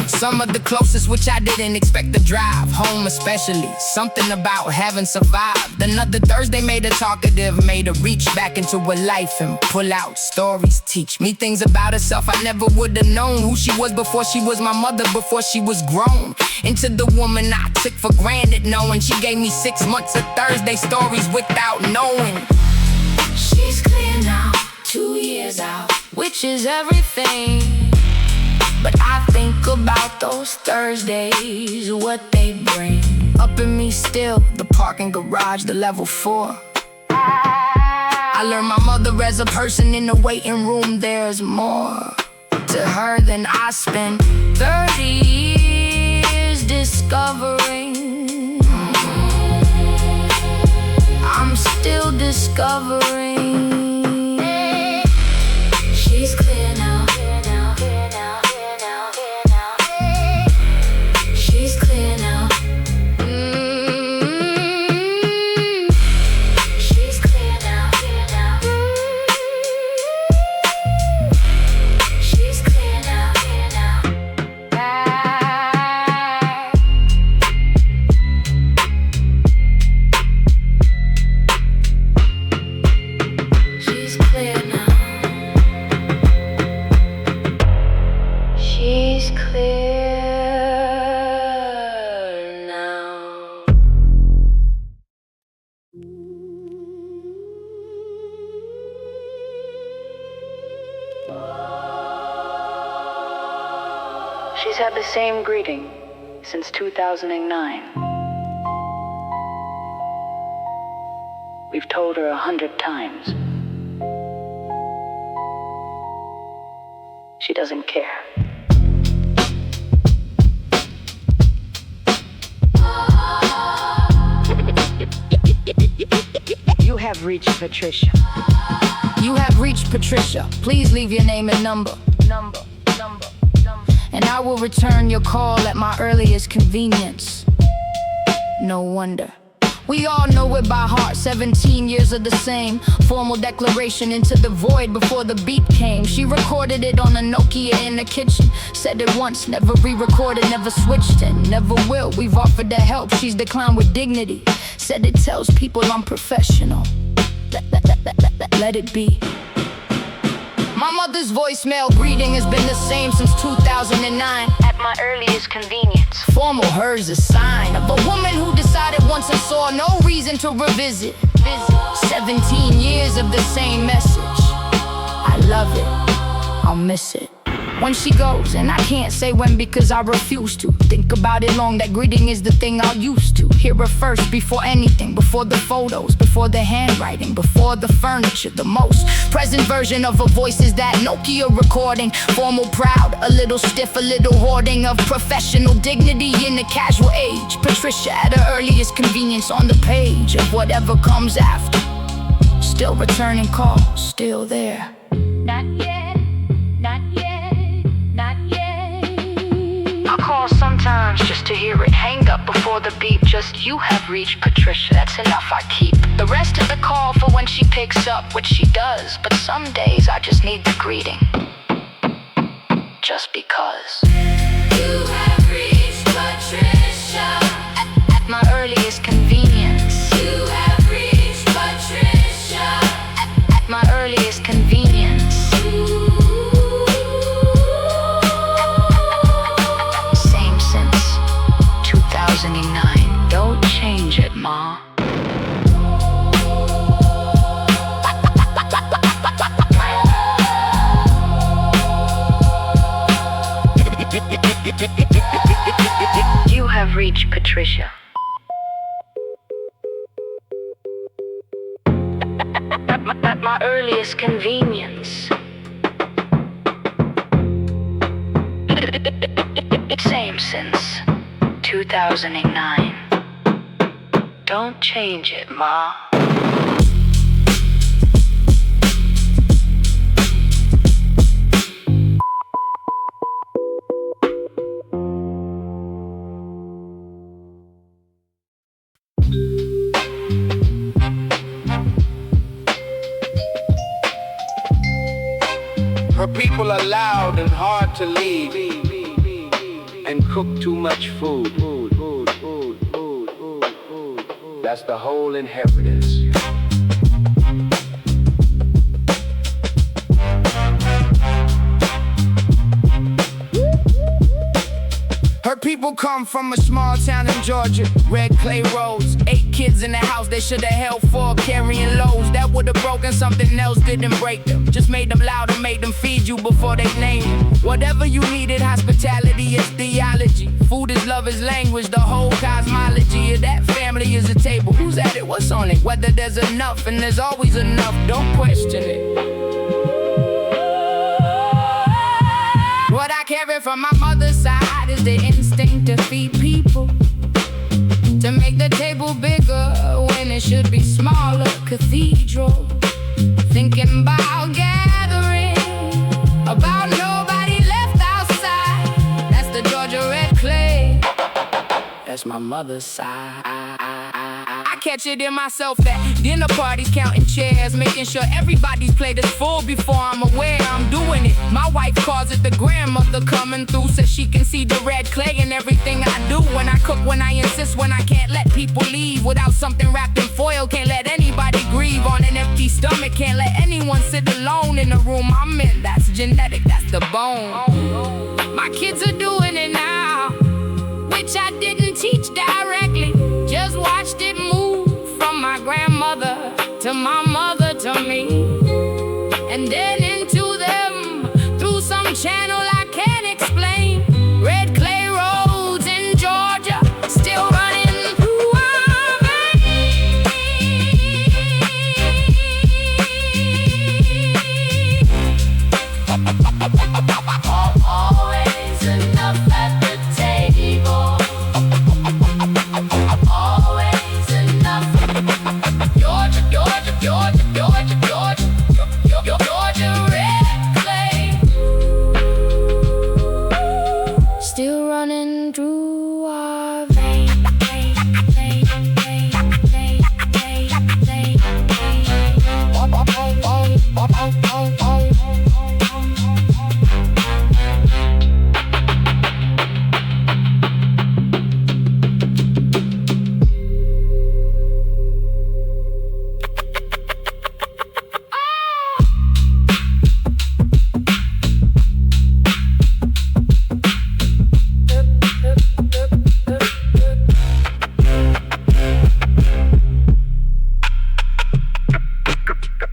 some of the closest, which I didn't expect to drive home, especially something about having survived. Another Thursday made her talkative, made her reach back into her life and pull out stories, teach me things about herself I never would have known. Who she was before she was my mother, before she was grown into the woman I took for granted, knowing she gave me 6 months of Thursday stories without knowing. She's clear now, 2 years out, which is everything. But I think about those Thursdays, what they bring up in me still. The parking garage, the level 4. I learned my mother as a person in the waiting room. There's more to her than I spent 30 years discovering. I'm still discovering. She's clear now. She's had the same greeting since 2009. We've told her 100 times. She doesn't care. You have reached Patricia. You have reached Patricia. Please leave your name and number. And I will return your call at my earliest convenience. No wonder. We all know it by heart, 17 years of the same formal declaration into the void before the beat came. She recorded it on a Nokia in the kitchen. Said it once, never re-recorded, never switched and never will. We've offered to help, she's declined with dignity. Said it tells people I'm professional. Let it be. My mother's voicemail greeting has been the same since 2009. At my earliest convenience. Formal, hers a sign of a woman who decided once and saw no reason to revisit. 17 years of the same message. I love it, I'll miss it when she goes, and I can't say when because I refuse to think about it long. That greeting is the thing I'll used to hear her first, before anything, before the photos, before the handwriting, before the furniture. The most present version of her voice is that Nokia recording. Formal, proud, a little stiff, a little hoarding of professional dignity in the casual age. Patricia at her earliest convenience on the page of whatever comes after. Still returning calls, still there. Not yet, not yet, not yet. I call sometimes just to hear it. Hang up before the beep, just you have reached Patricia. That's enough, I keep the rest of the call for when she picks up, which she does. But some days I just need the greeting, just because. You have reached Patricia. At my earliest convenience. You have reached Patricia. At my earliest convenience. Same since 2009. Don't change it, Ma. You have reached Patricia. At my earliest convenience. Same since 2009. Don't change it, Ma. Her people are loud and hard to lead, and cook too much food. That's the whole inheritance. Her people come from a small town in Georgia, red clay roads. 8 kids in the house, they should have held 4 carrying loads. That would have broken something else, didn't break them. Just made them loud and made them feed you before they named you. Whatever you needed, hospitality is theology. Food is love is language, the whole cosmology of that family is a table. Who's at it, what's on it? Whether there's enough, and there's always enough, don't question it. What I carry from my mother's side is the instinct to feed people, to make the table bigger when it should be smaller. Cathedral, thinking about gathering, about nobody left outside. That's the Georgia red clay. That's my mother's side. I catch it in myself at dinner parties, counting chairs, making sure everybody's plate is full before I'm aware I'm doing it. My wife calls it the grandmother coming through, so she can see the red clay in everything I do. When I cook, when I insist, when I can't let people leave without something wrapped in foil. Can't let anybody grieve on an empty stomach. Can't let anyone sit alone in the room I'm in. That's genetic, that's the bone. My kids are doing it now, which I didn't teach directly. Just watched it move from my grandmother to my mother to me, and then into them through some channel I can't explain. Red clay roads in Georgia, still running through our veins. Always enough at the table. Always enough. Georgia, Georgia, Georgia, Georgia, Georgia, Georgia red clay. Still running through our veins.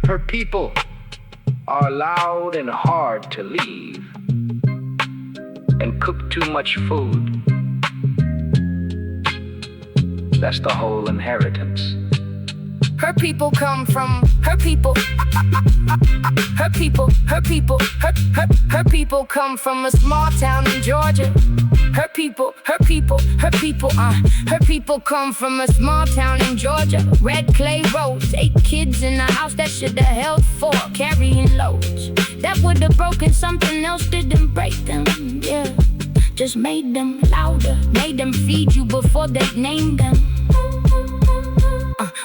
Her people are loud and hard to leave, and cook too much food. That's the whole inheritance. Her people come from her people. Her people come from a small town in Georgia. Her people come from a small town in Georgia. Red clay roads, 8 kids in a house that should have held 4 carrying loads. That would have broken something else, didn't break them, yeah. just made them louder. Made them feed you before they named them.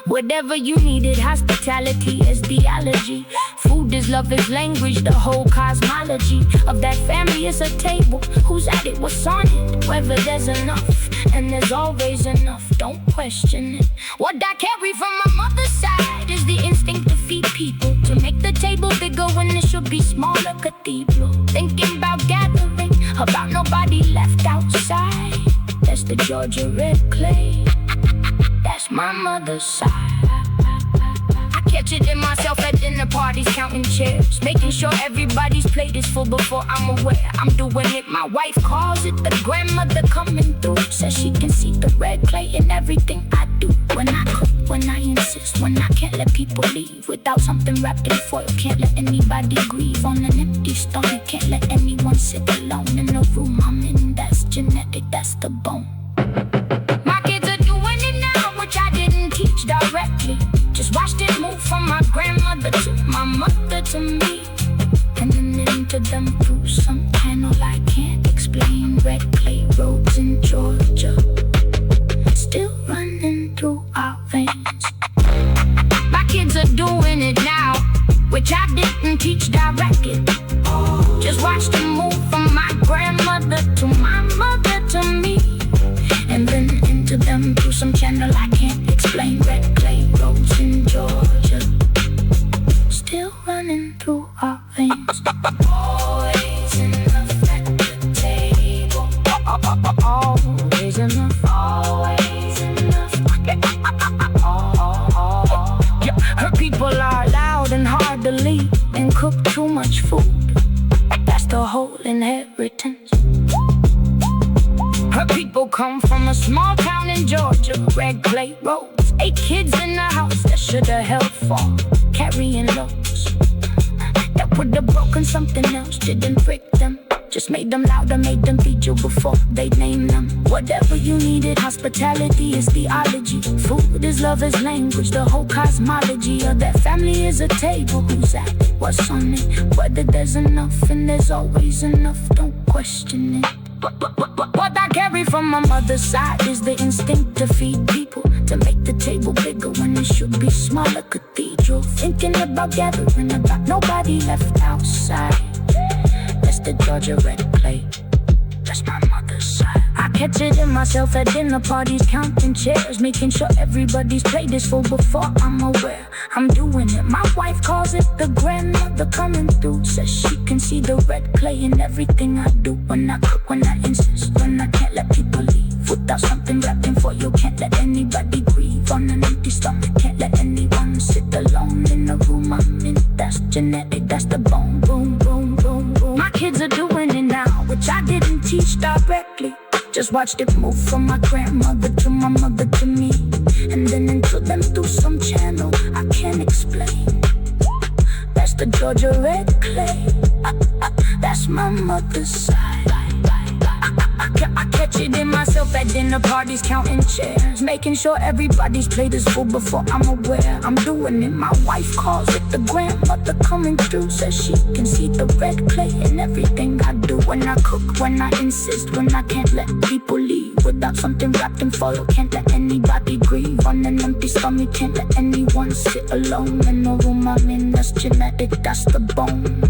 Whatever you needed, hospitality is theology. Food is love is language, the whole cosmology of that family is a table. Who's at it, what's on it? Whether there's enough, and there's always enough, don't question it. What I carry from my mother's side is the instinct to feed people, to make the table bigger when it should be smaller. Cathedral, thinking about gathering, about nobody left outside. That's the Georgia red clay. That's my mother's side. I catch it in myself at dinner parties, counting chairs, making sure everybody's plate is full before I'm aware I'm doing it. My wife calls it the grandmother coming through. Says she can see the red clay in everything I do. When I cook, when I insist, when I can't let people leave without something wrapped in foil. Can't let anybody grieve on an empty stomach. Can't let anyone sit alone in the room I'm in. That's genetic, that's the bone. My kids are doing it now, which I didn't teach directly. Just watched it move from my grandmother to my mother to me, and then into them through some channel I can't explain. Red clay roads in Georgia, still running through our veins. My kids are doing it now, which I didn't teach directly. Just watched them move from my grandmother to my mother to me, and then into them through some channel I can't explain. Red clay roads in Georgia, still running through our veins. Always enough at the table. Always enough. Always enough. Her people are loud and hard to lead and cook too much food. That's the whole inheritance. Her people come from a small town in Georgia, red clay roads. 8 kids in the house that should've held fall, carrying loads that would've broken something else. Didn't break them, just made them louder, made them feed you before they named them. Whatever you needed, hospitality is theology. Food is love is language, the whole cosmology of that family is a table. Who's at it, what's on it? Whether there's enough, and there's always enough, don't question it. What I carry from my mother's side is the instinct to feed people, to make the table bigger when it should be smaller. Cathedral, thinking about gathering, about nobody left outside. That's the Georgia red clay. That's my mother's side. I catch it in myself at dinner parties, counting chairs, making sure everybody's plate is full before I'm aware I'm doing it. My wife calls it the grandmother coming through. Says she can see the red clay in everything I do. When I cook, when I insist, when I can't let people leave without something wrapped in foil. Can't let anybody grieve on an empty stomach. Can't let anyone sit alone in the room I'm in. That's genetic, that's the bone. Boom, boom, boom, boom. My kids are doing it now, which I didn't teach directly. Just watched it move from my grandmother to my mother to me, and then into them through some channel I can't explain. That's the Georgia red clay. That's my mother's side. I catch it in myself at dinner parties, counting chairs, making sure everybody's plate is full before I'm aware I'm doing it. My wife calls it the grandmother coming through. Says she can see the red clay in everything I do. When I cook, when I insist, when I can't let people leave without something wrapped in foil. Can't let anybody grieve on an empty stomach. Can't let anyone sit alone in the room I'm in. That's genetic, that's the bone.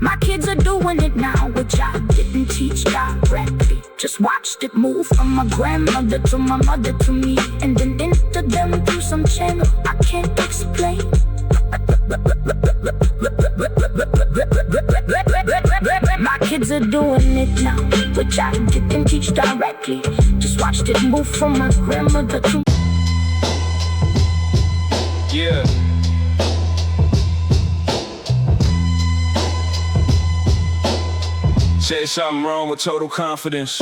My kids are doing it now, which I didn't teach directly. Just watched it move from my grandmother to my mother to me, and then into them through some channel I can't explain. My kids are doing it now, which I didn't teach directly. Just watched it move from my grandmother to... Yeah. Said something wrong with total confidence.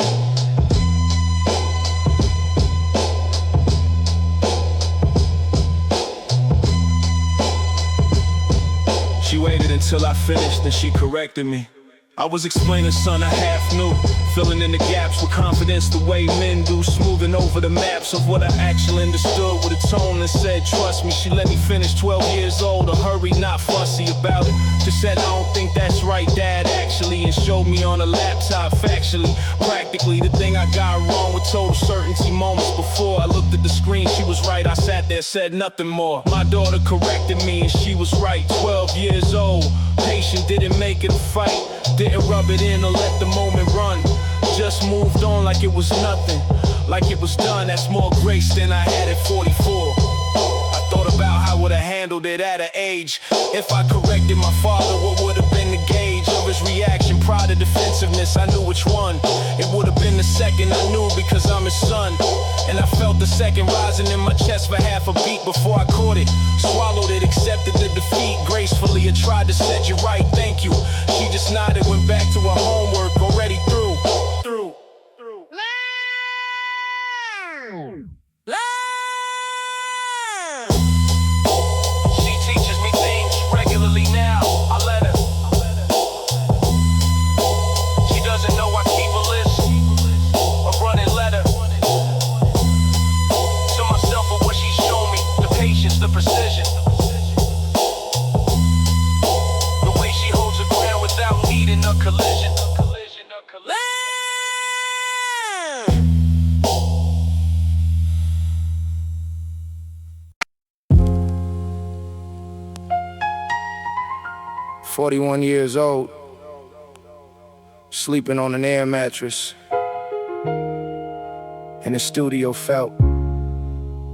She waited until I finished, then she corrected me. I was explaining, son, I half knew. Filling in the gaps with confidence the way men do. Smoothing over the maps of what I actually understood with a tone that said, trust me. She let me finish 12 years old. A hurry, not fussy about it. Just said, I don't think that's right, Dad, actually. And and showed me on a laptop factually, practically the thing I got wrong with total certainty. Moments before I looked at the screen, she was right. I sat there, said nothing more. My daughter corrected me and she was right. 12 years old, patient, didn't make it a fight, didn't rub it in or let the moment run. Just moved on like it was nothing, like it was done. That's more grace than I had at 44. I thought about how I would've handled it at an age. If I corrected my father, what would've been the gauge of his reaction? Pride or defensiveness, I knew which one. It would've been the second, I knew, because I'm his son. And I felt the second rising in my chest for half a beat before I caught it. Swallowed it, accepted the defeat gracefully. I tried to set you right, thank you. She just nodded, went back to her homework, already through. "41 years old, sleeping on an air mattress. In the studio felt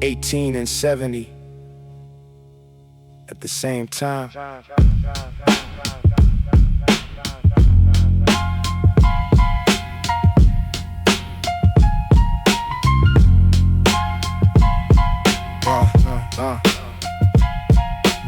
18 and 70 at the same time.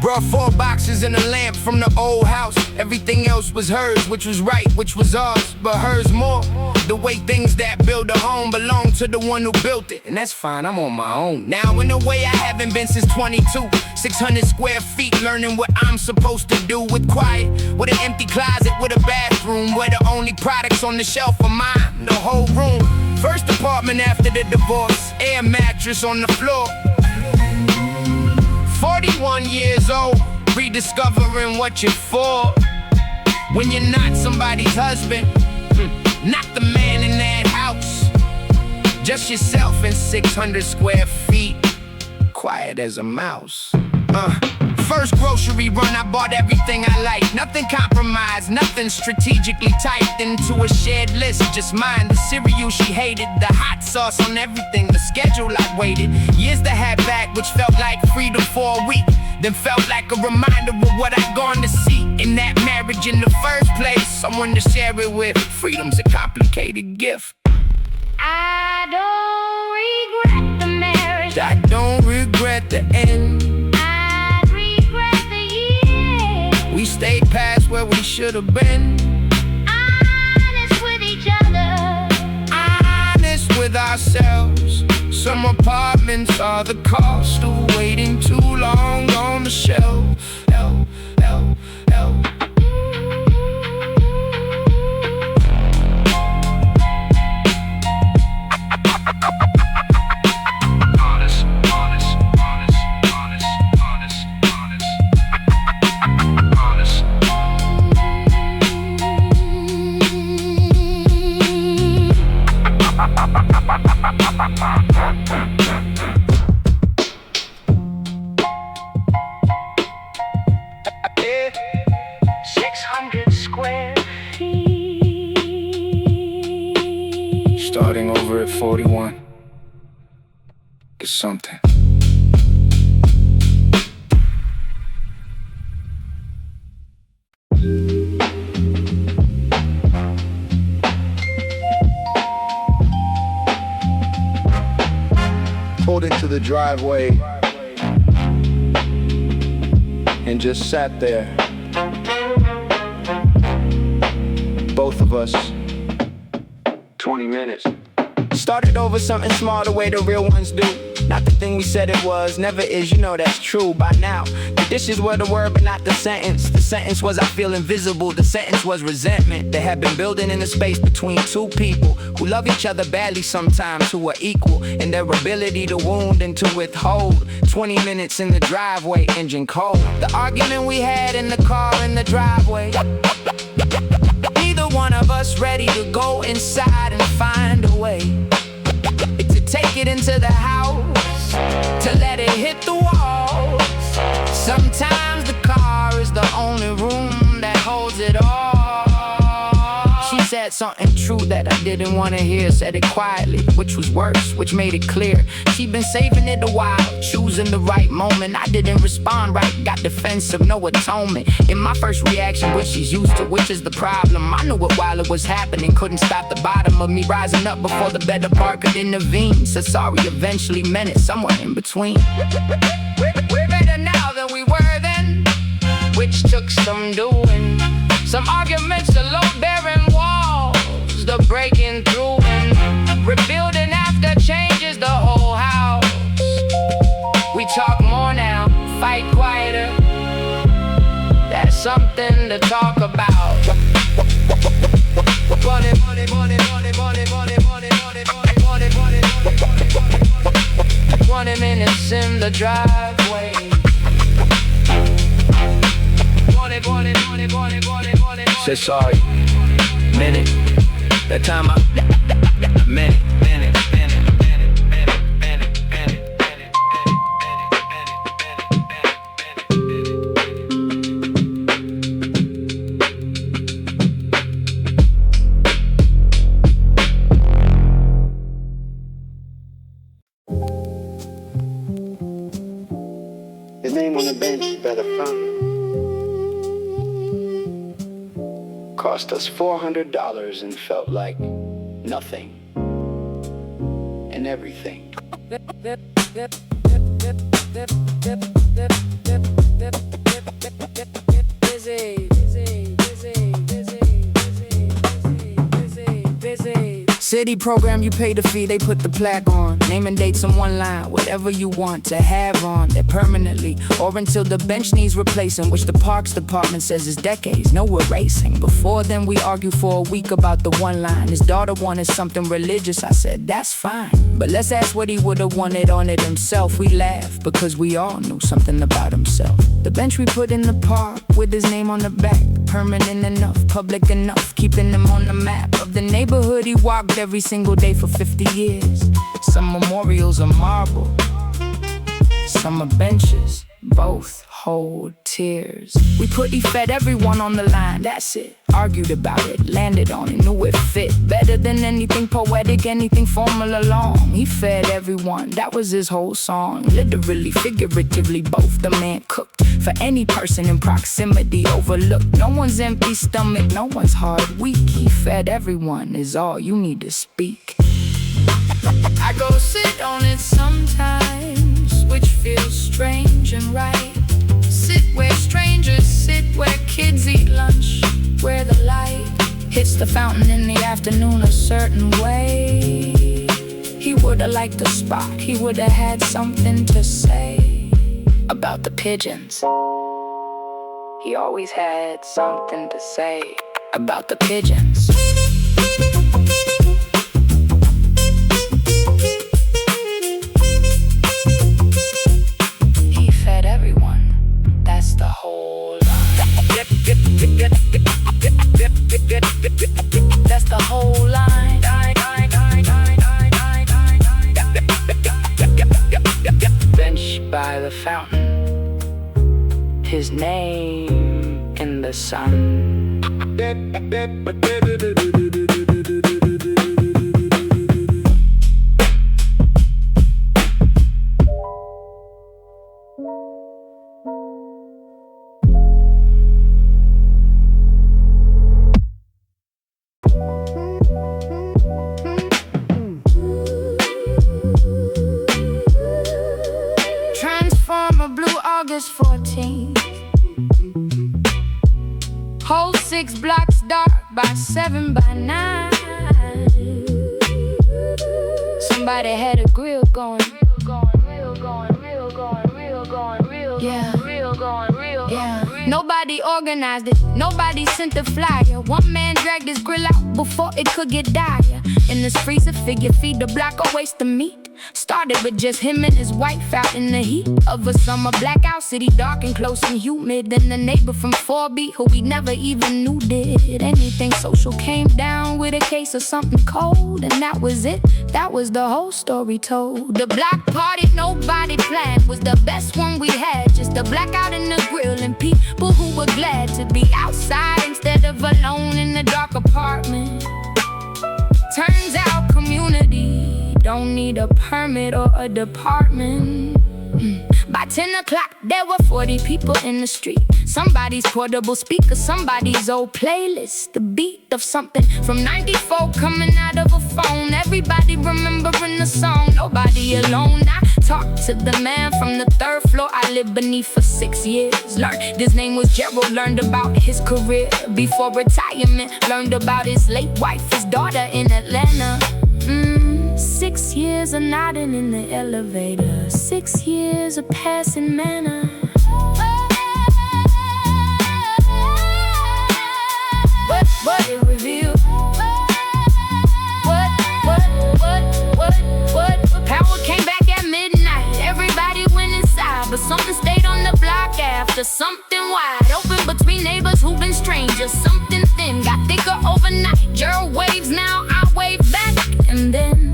Brought 4 boxes and a lamp from the old house. Everything else was hers, which was right, which was ours, but hers more. The way things that build a home belong to the one who built it, and that's fine, I'm on my own. Now in a way I haven't been since 22. 600 square feet, learning what I'm supposed to do with quiet. With an empty closet, with a bathroom, where the only products on the shelf are mine, the whole room. First apartment after the divorce, air mattress on the floor. 41 years old, rediscovering what you're for. When you're not somebody's husband, not the man in that house, just yourself in 600 square feet, quiet as a mouse. First grocery run, I bought everything I like. Nothing compromised, nothing strategically typed into a shared list. Just mine, the cereal she hated, the hot sauce on everything, the schedule I waited years to have back, which felt like freedom for a week, then felt like a reminder of what I'd gone to see in that marriage in the first place. Someone to share it with. Freedom's a complicated gift. I don't regret the marriage. I don't regret the end. We stayed past where we should have been. Honest with each other, honest with ourselves. Some apartments are the cost of waiting too long on the shelf. Starting over at 41 is something. Pulled into the driveway and just sat there. Both of us, 20 minutes. Started over something small the way the real ones do. Not the thing we said it was, never is, you know that's true by now. The dishes were the word but not the sentence. The sentence was I feel invisible, the sentence was resentment. They had been building in the space between two people who love each other badly sometimes, who are equal in their ability to wound and to withhold. 20 minutes in the driveway, engine cold. The argument we had in the car in the driveway, neither one us ready to go inside and find a way to take it into the house, to let it hit the walls. Sometimes the car is the only room that holds it all. She said something true that I didn't want to hear, said it quietly, which was worse, which made it clear. She'd been saving it a while, choosing the right moment. I didn't respond right, got defensive, no atonement. In my first reaction, which she's used to, which is the problem. I knew it while it was happening, couldn't stop the bottom of me rising up before the better part could intervene. Said sorry, eventually meant it, somewhere in between. We're better now than we were then, which took some doing. Some arguments, the load-bearing walls, the breaking through and rebuilding after changes the whole house. We talk more now, fight quieter. That's something to talk about. Money, money, money, money, money, money, money, money, money, money, money. 20 minutes in the driveway. Said sorry, minute. That time I minute. His name on the bench, Brother Funk. Cost us $400 and felt like nothing and everything. Busy. City program, you pay the fee, they put the plaque on. Name and dates in one line, whatever you want to have on there permanently, or until the bench needs replacing, which the Parks Department says is decades, no erasing. Before then we argued for a week about the one line. His daughter wanted something religious, I said that's fine, but let's ask what he would've wanted on it himself. We laughed because we all knew something about himself. The bench we put in the park with his name on the back, permanent enough, public enough, keeping him on the map of the neighborhood he walked every single day for 50 years. Some memorials are marble, some are benches, both hold tears. He fed everyone on the line, that's it. Argued about it, landed on it, knew it fit better than anything poetic, anything formal along. He fed everyone, that was his whole song. Literally, figuratively, both. The man cooked for any person in proximity, overlooked. No one's empty stomach, no one's heart weak. He fed everyone is all you need to speak. I go sit on it sometimes, which feels strange and right. Sit where strangers sit, where kids eat lunch, where the light hits the fountain in the afternoon a certain way. He would've liked the spot, he would've had something to say about the pigeons. He always had something to say about the pigeons. He fed everyone, that's the whole line. That's the whole line. Bench by the fountain, his name in the sun. Transformer blue August 14th. Whole 6 blocks dark by 7 by 9. Somebody had a grill going. Yeah. Nobody organized it, nobody sent the flyer. One man dragged his grill out before it could get dire. in this freezer, figure feed the block a waste of meat. Started with just him and his wife out in the heat of a summer blackout. City dark and close and humid. And the neighbor from 4B who we never even knew did anything social. Came down with a case of something cold, and that was it. That was the whole story told. The block party nobody planned was the best one we had. Just a blackout in the grill and people who were glad to be outside instead of alone in the dark apartment. Turns out community don't need a permit or a department. By 10 o'clock, there were 40 people in the street. Somebody's portable speaker, somebody's old playlist. The beat of something from 94 coming out of a phone. Everybody remembering the song, nobody alone. I talked to the man from the 3rd floor I lived beneath for 6 years. Learned his name was Gerald, learned about his career before retirement. Learned about his late wife, his daughter in Atlanta. 6 years of nodding in the elevator, 6 years of passing manner. What it revealed? What? Power came back at midnight. Everybody went inside, but something stayed on the block after. Something wide open between neighbors who've been strangers. Something thin got thicker overnight. Gerald waves now, I wave back, and then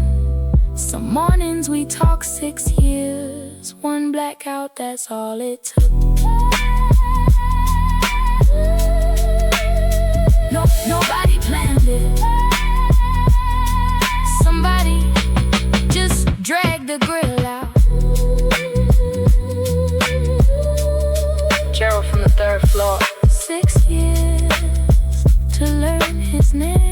some mornings we talk 6 years. One blackout, that's all it took. Nobody planned it. Somebody just dragged the grill out. Gerald from the 3rd floor. 6 years to learn his name.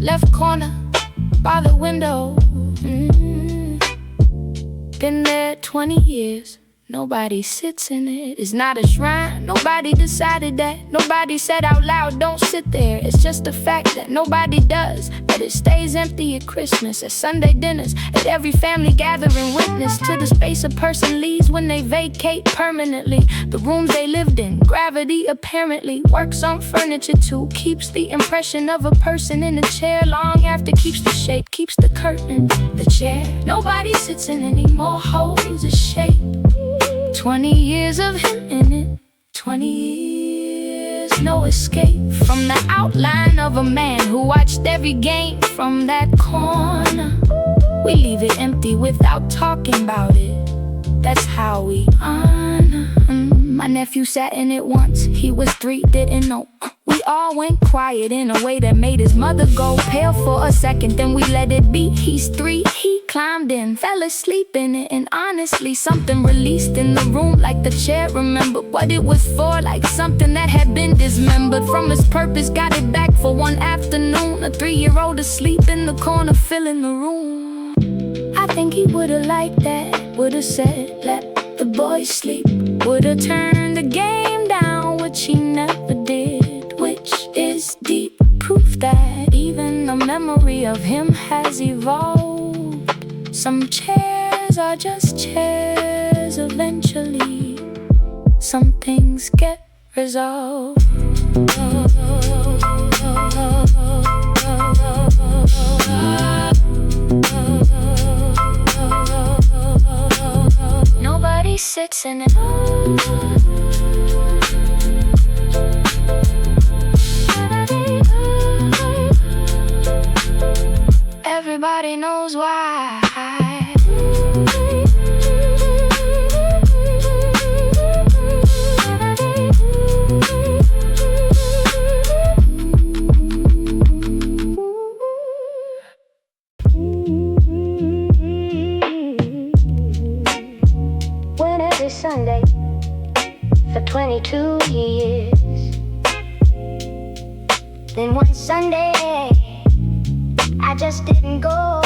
Left corner by the window. Been there 20 years. Nobody sits in it. It's not a shrine. Nobody decided that. Nobody said out loud, don't sit there. It's just a fact that nobody does. But it stays empty at Christmas, at Sunday dinners, at every family gathering. Witness to the space a person leaves when they vacate permanently. The rooms they lived in. Gravity apparently works on furniture too. Keeps the impression of a person in a chair long after. Keeps the shape, keeps the curtains, the chair. Nobody sits in anymore, holds a shape. 20 years of him in it, 20 years, no escape from the outline of a man who watched every game from that corner. We leave it empty without talking about it. That's how we honor. My nephew sat in it once, he was 3, didn't know. We all went quiet in a way that made his mother go pale for a second. Then we let it be. He's 3, he climbed in, fell asleep in it. And honestly, something released in the room, like the chair remembered what it was for. Like something that had been dismembered from its purpose. Got it back for one afternoon. A 3-year-old asleep in the corner, filling the room. I think he would've liked that. Would've said, let the boy sleep. Would've turned the game down, which he never did. Which is deep proof that even the memory of him has evolved. Some chairs are just chairs eventually. Some things get resolved. Nobody sits in it. Everybody knows why. Went every Sunday for 22 years. Then one Sunday I just didn't go.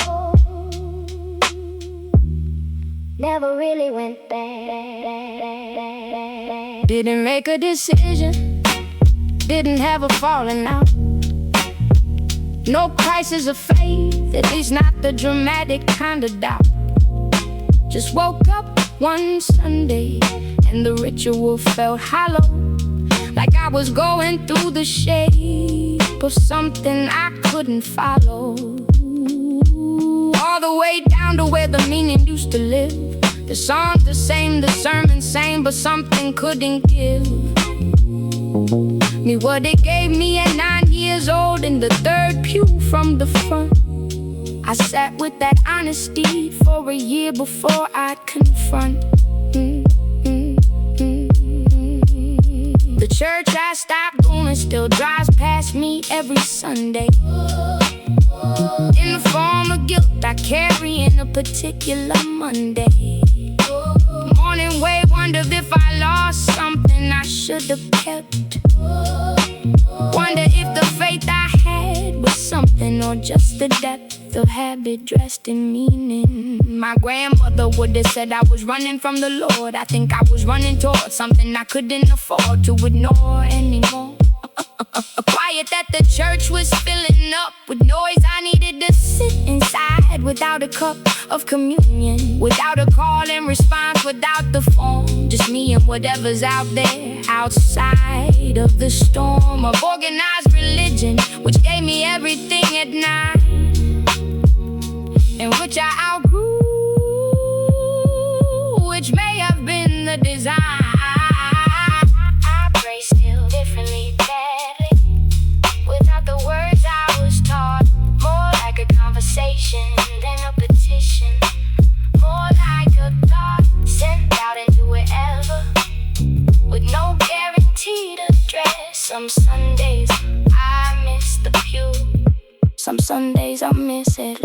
never really went back. Didn't make a decision, didn't have a falling out. No crisis of faith, at least not the dramatic kind of doubt. Just woke up one Sunday and the ritual felt hollow, like I was going through the shape of something I couldn't follow. All the way down to where the meaning used to live. The song's the same, the sermon's same, but something couldn't give me what it gave me at 9 years old in the third pew from the front. I sat with that honesty for a year before I'd confront. The church I stopped going still drives past me every Sunday. In the form of guilt I carry in a particular Monday. Morning wave wondered if I lost something I should have kept. Wonder if the faith I had was something or just the depth of habit dressed in meaning. My grandmother would have said I was running from the Lord. I think I was running towards something I couldn't afford to ignore anymore. A quiet that the church was filling up with noise. I needed to sit inside without a cup of communion, without a call and response, without the phone. Just me and whatever's out there, outside of the storm of organized religion, which gave me everything at 9, and which I outgrew, which may have been the design. I pray still differently, badly, without the words I was taught. More like a conversation than a petition, more like a thought sent out into wherever, with no guarantee to dress. Some Sundays I miss the pew, some Sundays I miss it.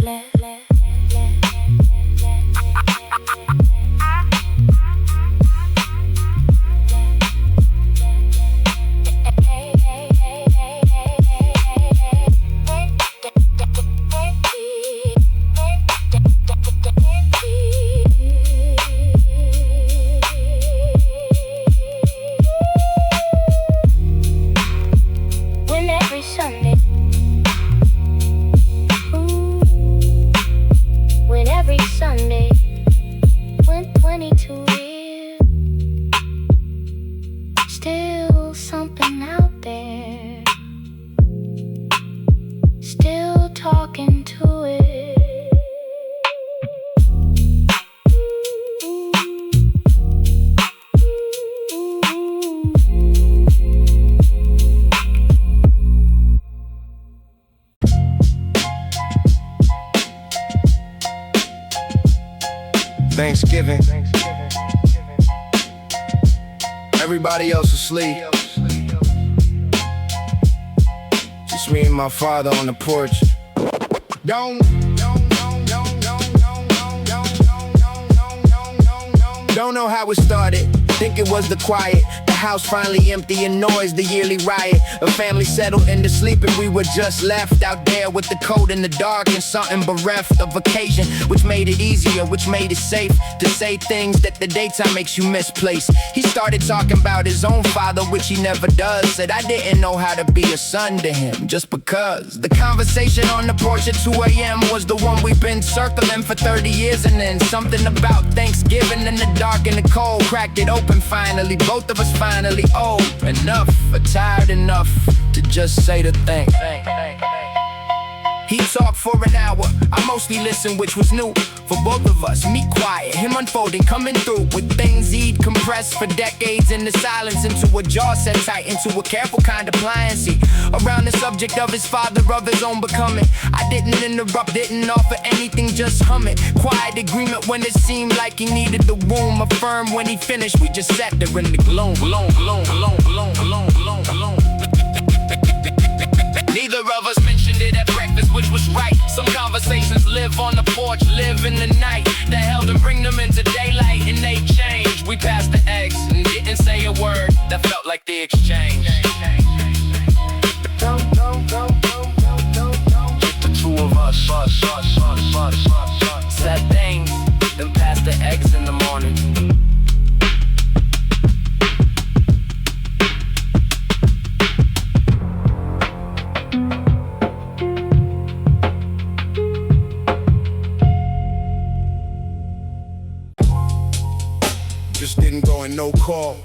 Still something out there, still talking to it. Thanksgiving. Everybody else asleep. Just me and my father on the porch. Don't know how it started. Think it was the quiet. The house finally empty and noise, the yearly riot. A family settled into sleep and we were just left out there with the cold in the dark and something bereft of occasion, which made it easier, which made it safe to say things that the daytime makes you misplace. He started talking about his own father, which he never does. Said I didn't know how to be a son to him just because. The conversation on the porch at 2 a.m. was the one we've been circling for 30 years, and then something about Thanksgiving in the dark and the cold cracked it open finally. Both of us finally old enough, or tired enough to just say the thing. He talked for an hour, I mostly listened, which was new for both of us. Me quiet, him unfolding, coming through with things he'd compressed for decades in the silence, into a jaw set tight, into a careful kind of pliancy around the subject of his father, of his own becoming. I didn't interrupt, didn't offer anything, just hum it. Quiet agreement when it seemed like he needed the room. Affirm when he finished, we just sat there in the gloom. Neither of us mentioned it at breakfast, which was right. Some conversations live on the porch, live in the night. That held and bring them into daylight, and they changed. We passed the eggs and didn't say a word. That felt like the exchange. Just the two of us, said things, then passed the eggs in the joint, no call,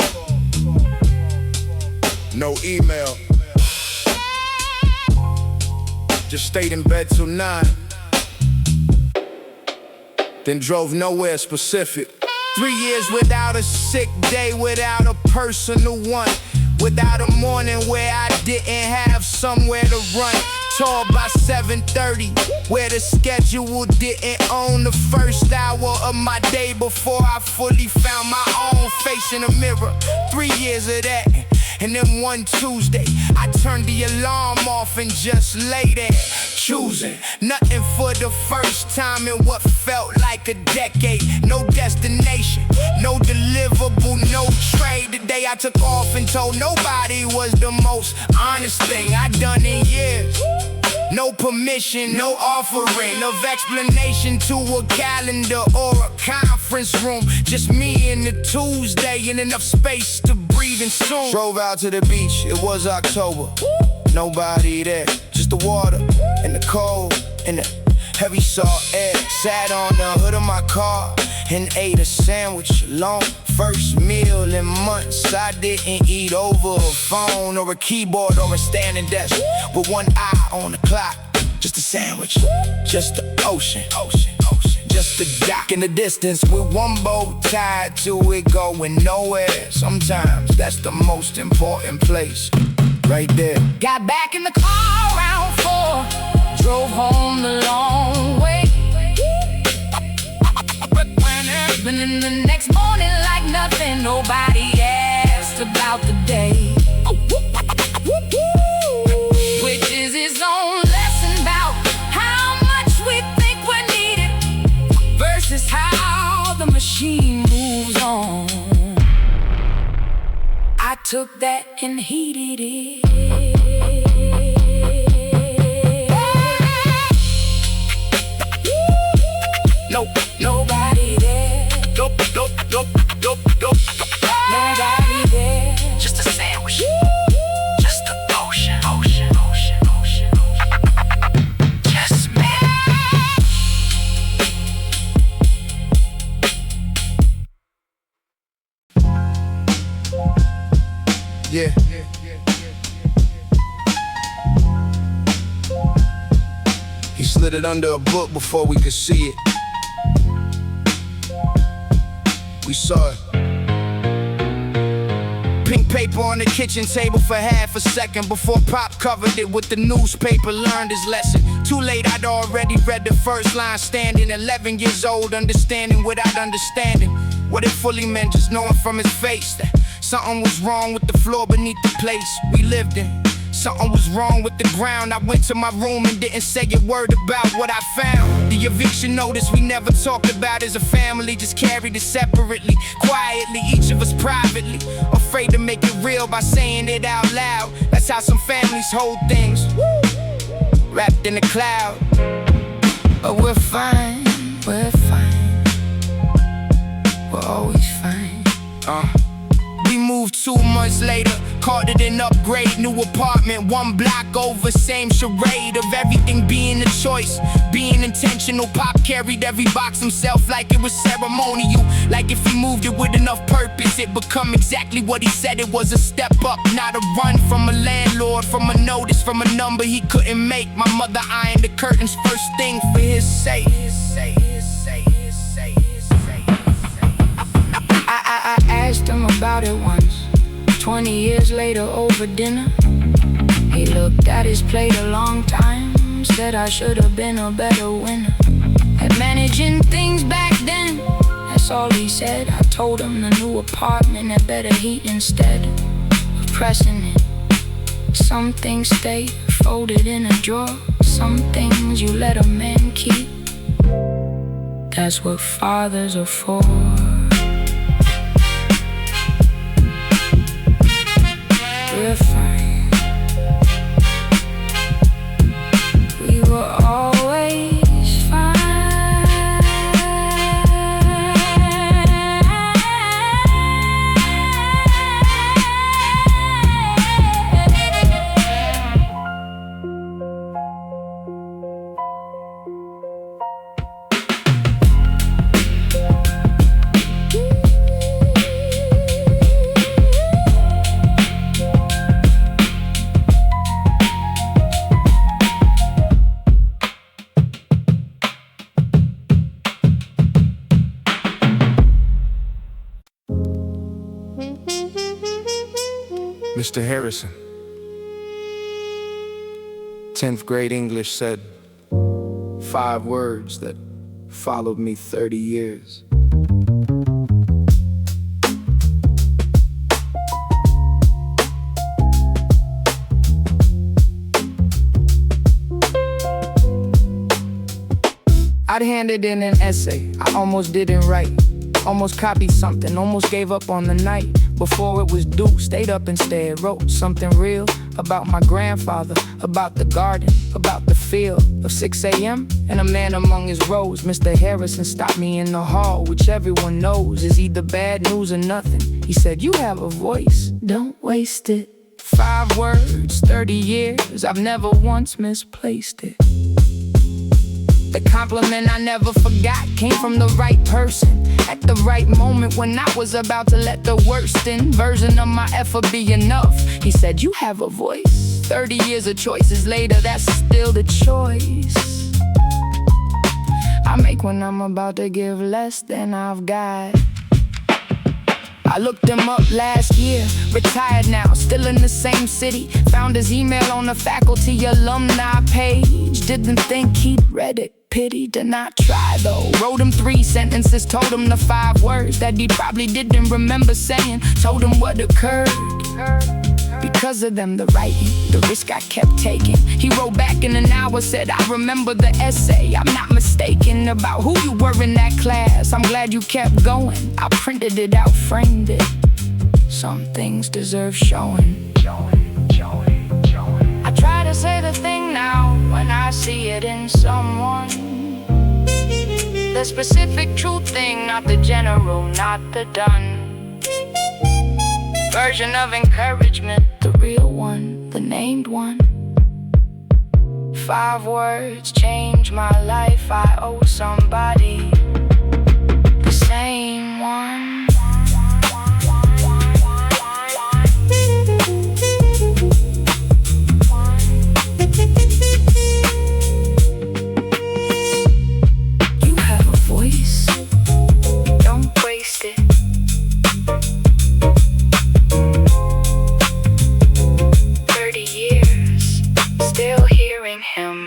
no email. Just stayed in bed till 9. Then drove nowhere specific. 3 years without a sick day, without a personal one, without a morning where I didn't have somewhere to run. Tall by 7:30, where the schedule didn't own the first hour of my day before I fully found my own face in the mirror. 3 years of that. And then one Tuesday, I turned the alarm off and just lay there, choosing nothing for the first time in what felt like a decade. No destination, no deliverable, no trade. The day I took off and told nobody was the most honest thing I'd done in years. No permission, no offering of explanation to a calendar or a conference room. Just me and the Tuesday and enough space to breathe and soon. Drove out to the beach, it was October. Nobody there, just the water and the cold and the heavy salt air. Sat on the hood of my car and ate a sandwich alone. First meal in months, I didn't eat over a phone or a keyboard or a standing desk. With one eye on the clock, just a sandwich, just the ocean. Just a dock in the distance with one boat tied to it going nowhere. Sometimes that's the most important place, right there. Got back in the car around 4, drove home the long way. But in the next morning, like nothing, nobody asked about the day. Which is its own lesson about how much we think we're needed versus how the machine moves on. I took that and heated it. Nope, nobody there. Nobody there. Just a sandwich. Just the ocean. Just me. Yeah. He slid it under a book before we could see it. We saw it. Pink paper on the kitchen table for half a second before Pop covered it with the newspaper, learned his lesson. Too late, I'd already read the first line standing. 11 years old, understanding without understanding what it fully meant, just knowing from his face that something was wrong with the floor beneath the place we lived in. Something was wrong with the ground. I went to my room and didn't say a word about what I found. The eviction notice we never talked about as a family, just carried it separately, quietly, each of us privately, afraid to make it real by saying it out loud. That's how some families hold things, wrapped in a cloud. But we're fine, we're always fine. We moved 2 months later, called it an upgrade, new apartment, 1 block over, same charade of everything being a choice, being intentional. Pop carried every box himself like it was ceremonial, like if he moved it with enough purpose, it become exactly what he said. It was a step up, not a run from a landlord, from a notice, from a number he couldn't make. My mother ironed the curtains first thing for his sake. I asked him about it once, 20 years later over dinner. He looked at his plate a long time, said I should have been a better winner at managing things back then. That's all he said. I told him the new apartment had better heat instead of pressing it. Some things stay folded in a drawer, some things you let a man keep. That's what fathers are for. We're fine. We were always fine. Mr. Harrison. 10th grade English said 5 words that followed me 30 years. I'd handed in an essay I almost didn't write. Almost copied something, almost gave up on the night. Before it was due, stayed up instead. Wrote something real about my grandfather, about the garden, about the feel of 6 a.m. and a man among his rows. Mr. Harrison stopped me in the hall, which everyone knows is either bad news or nothing. He said, "You have a voice, don't waste it." 5 words, 30 years, I've never once misplaced it. The compliment I never forgot came from the right person at the right moment when I was about to let the worst-in version of my effort be enough. He said, "You have a voice." 30 years of choices later, that's still the choice I make when I'm about to give less than I've got. I looked him up last year, retired now, still in the same city. Found his email on the faculty alumni page. Didn't think he'd read it, pity to not try though. Wrote him 3 sentences, told him the 5 words that he probably didn't remember saying. Told him what occurred. Because of them, the writing, the risk I kept taking. He wrote back in an hour, said, "I remember the essay. I'm not mistaken about who you were in that class. I'm glad you kept going. I printed it out, framed it. Some things deserve showing. I try to say the thing now when I see it in someone. The specific true thing, not the general, not the done version of encouragement, the real one, the named one. 5 words changed my life. I owe somebody the same one. You have a voice, don't waste it. 30 years, still hearing him.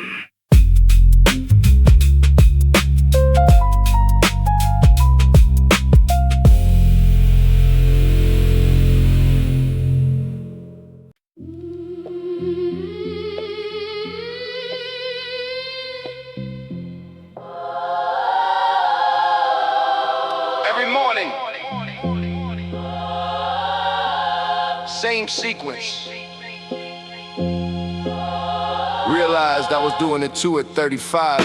Every morning, same sequence. Realized I was doing it too at 35.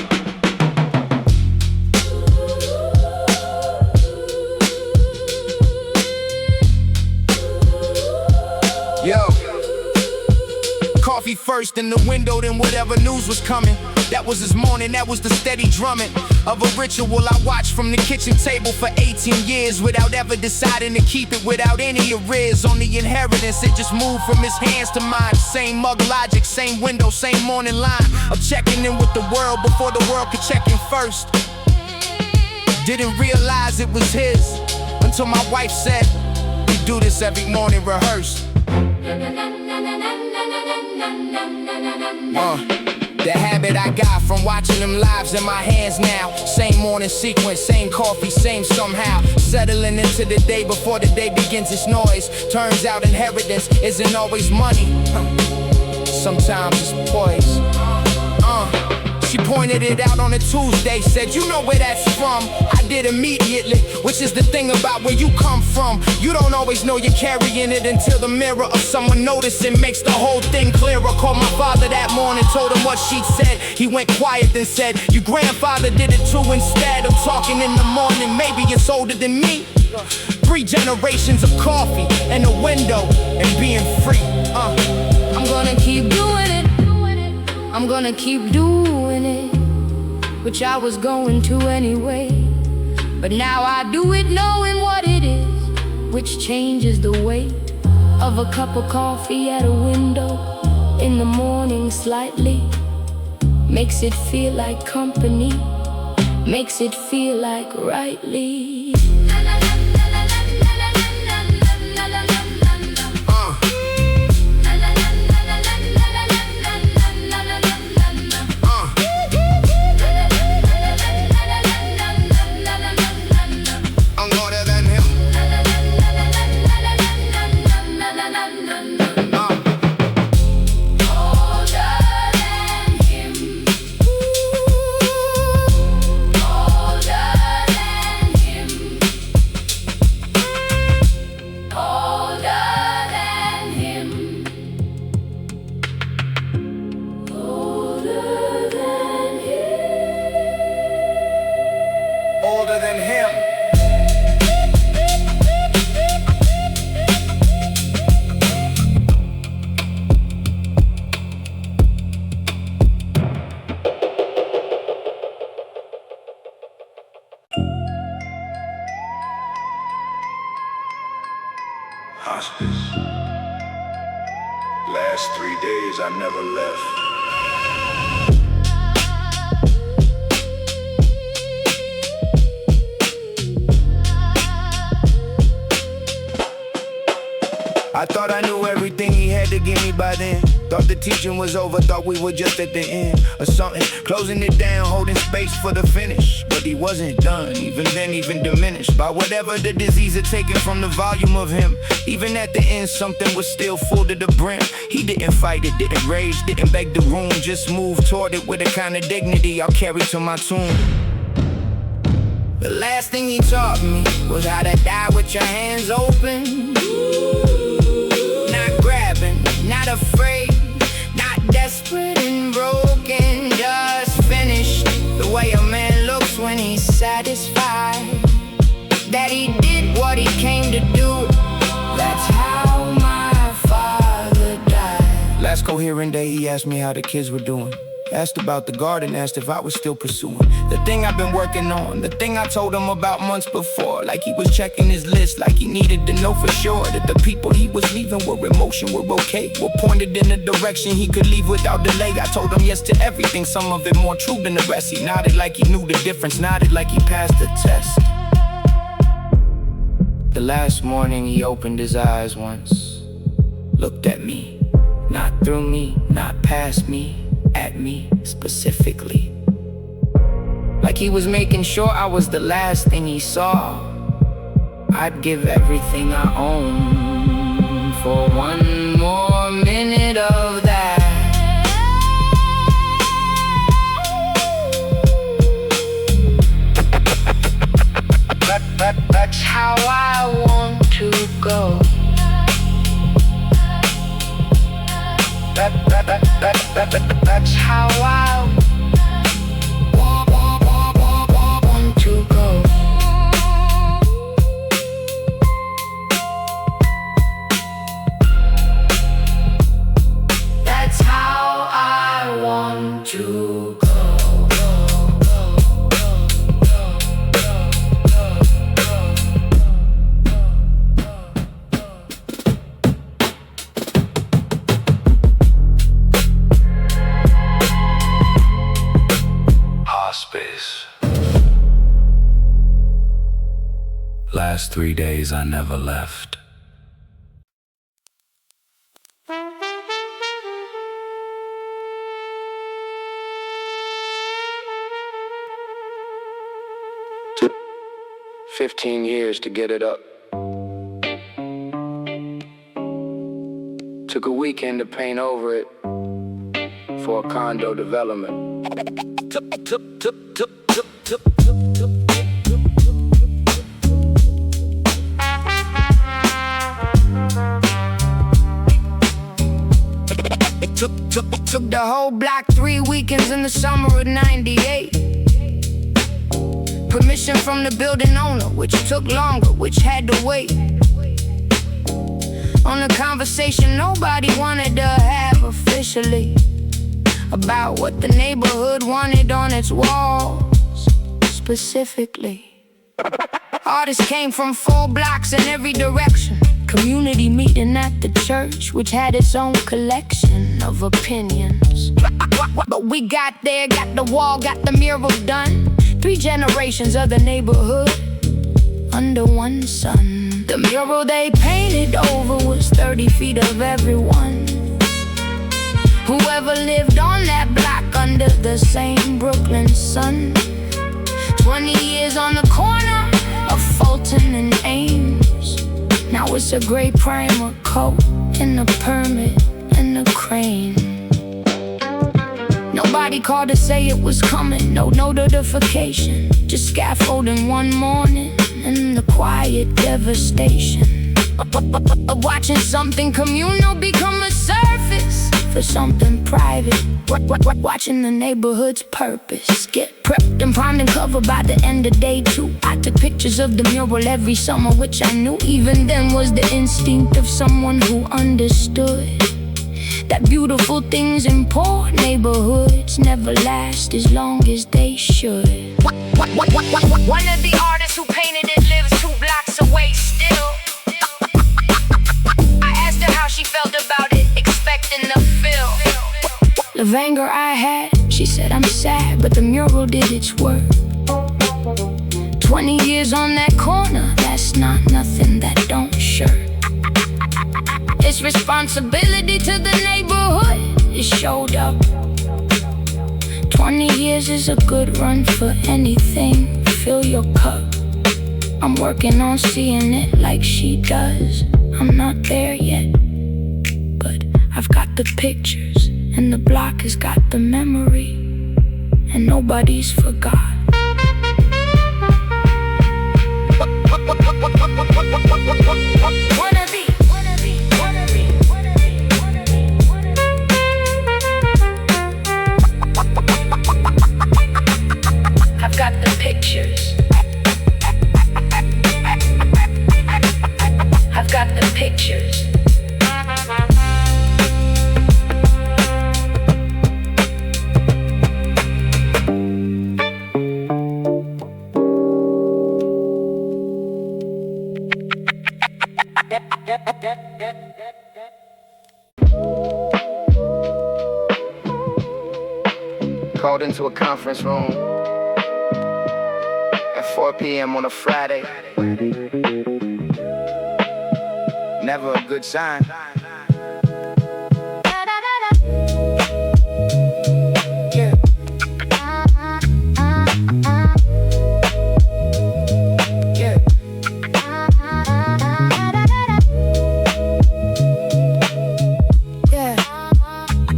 Yo, coffee first in the window, then whatever news was coming. That was his morning, that was the steady drumming of a ritual I watched from the kitchen table for 18 years without ever deciding to keep it without any arrears on the inheritance. It just moved from his hands to mine. Same mug logic, same window, same morning line of checking in with the world before the world could check in first. Didn't realize it was his until my wife said, "We do this every morning, rehearse." The habit I got from watching them lives in my hands now. Same morning sequence, same coffee, same somehow. Settling into the day before the day begins its noise. Turns out inheritance isn't always money. Sometimes it's poise. She pointed it out on a Tuesday, said, "You know where that's from." I did immediately, which is the thing about where you come from. You don't always know you're carrying it until the mirror of someone noticing makes the whole thing clearer. Called my father that morning, told him what she said. He went quiet then said, "Your grandfather did it too." Instead of talking in the morning, maybe it's older than me. 3 generations of coffee and a window and being free. I'm gonna keep doing it. I'm gonna keep doing it, which I was going to anyway. But now I do it knowing what it is, which changes the weight of a cup of coffee at a window in the morning slightly. Makes it feel like company, makes it feel like rightly. days I never left. I thought I knew everything he had to give me by then. Thought the teaching was over, thought we were just at the end or something. Closing it down, holding space for the finish. But he wasn't done, even then, even diminished by whatever the disease had taken from the volume of him. Even at the end, something was still full to the brim. He didn't fight it, didn't rage, didn't beg the room. Just moved toward it with a kind of dignity I'll carry to my tomb. The last thing he taught me was how to die with your hands open. Not grabbing, not afraid, not desperate and broken. Just finished the way a man looks when he's satisfied that he did what he came to do. That's how my father died. Last coherent day he asked me how the kids were doing. Asked about the garden, asked if I was still pursuing the thing I've been working on, the thing I told him about months before. Like he was checking his list, like he needed to know for sure that the people he was leaving were in motion, were okay, were pointed in a direction he could leave without delay. I told him yes to everything, some of it more true than the rest. He nodded like he knew the difference, nodded like he passed the test. The last morning he opened his eyes once, looked at me, not through me, not past me, at me specifically. Like he was making sure I was the last thing he saw. I'd give everything I own for one more minute of that. That's how I want to go. That's how I want to go. That's how I want to go. Last 3 days I never left. Took 15 years to get it up. Took a weekend to paint over it for a condo development. Took the whole block 3 weekends in the summer of '98. Permission from the building owner, which took longer, which had to wait. On a conversation nobody wanted to have officially, about what the neighborhood wanted on its walls specifically. Artists came from 4 blocks in every direction. Community meeting at the church, which had its own collection of opinions. But we got there, got the wall, got the mural done. 3 generations of the neighborhood under one sun. The mural they painted over was 30 feet of everyone. Whoever lived on that block under the same Brooklyn sun. 20 years on the corner of Fulton and Ames. Now it's a gray primer coat and a permit and a crane. Nobody called to say it was coming, no notification. Just scaffolding one morning and the quiet devastation of watching something communal become a surface for something private. Watching the neighborhood's purpose get prepped and primed and covered by the end of day 2. I took pictures of the mural every summer, which I knew even then was the instinct of someone who understood that beautiful things in poor neighborhoods never last as long as they should. One of the artists who painted it lives 2 blocks away still. I asked her how she felt about it, expecting the fill. of anger I had. She said I'm sad, but the mural did its work. 20 years on that corner, that's not nothing that don't shirk. It's responsibility to the neighborhood, it showed up. 20 years is a good run for anything, fill your cup. I'm working on seeing it like she does. I'm not there yet, but I've got the pictures, and the block has got the memory, and nobody's forgot. I've got the pictures. I've got the pictures. Called into a conference room at 4 p.m. on a Friday. Never a good sign. Yeah. Yeah.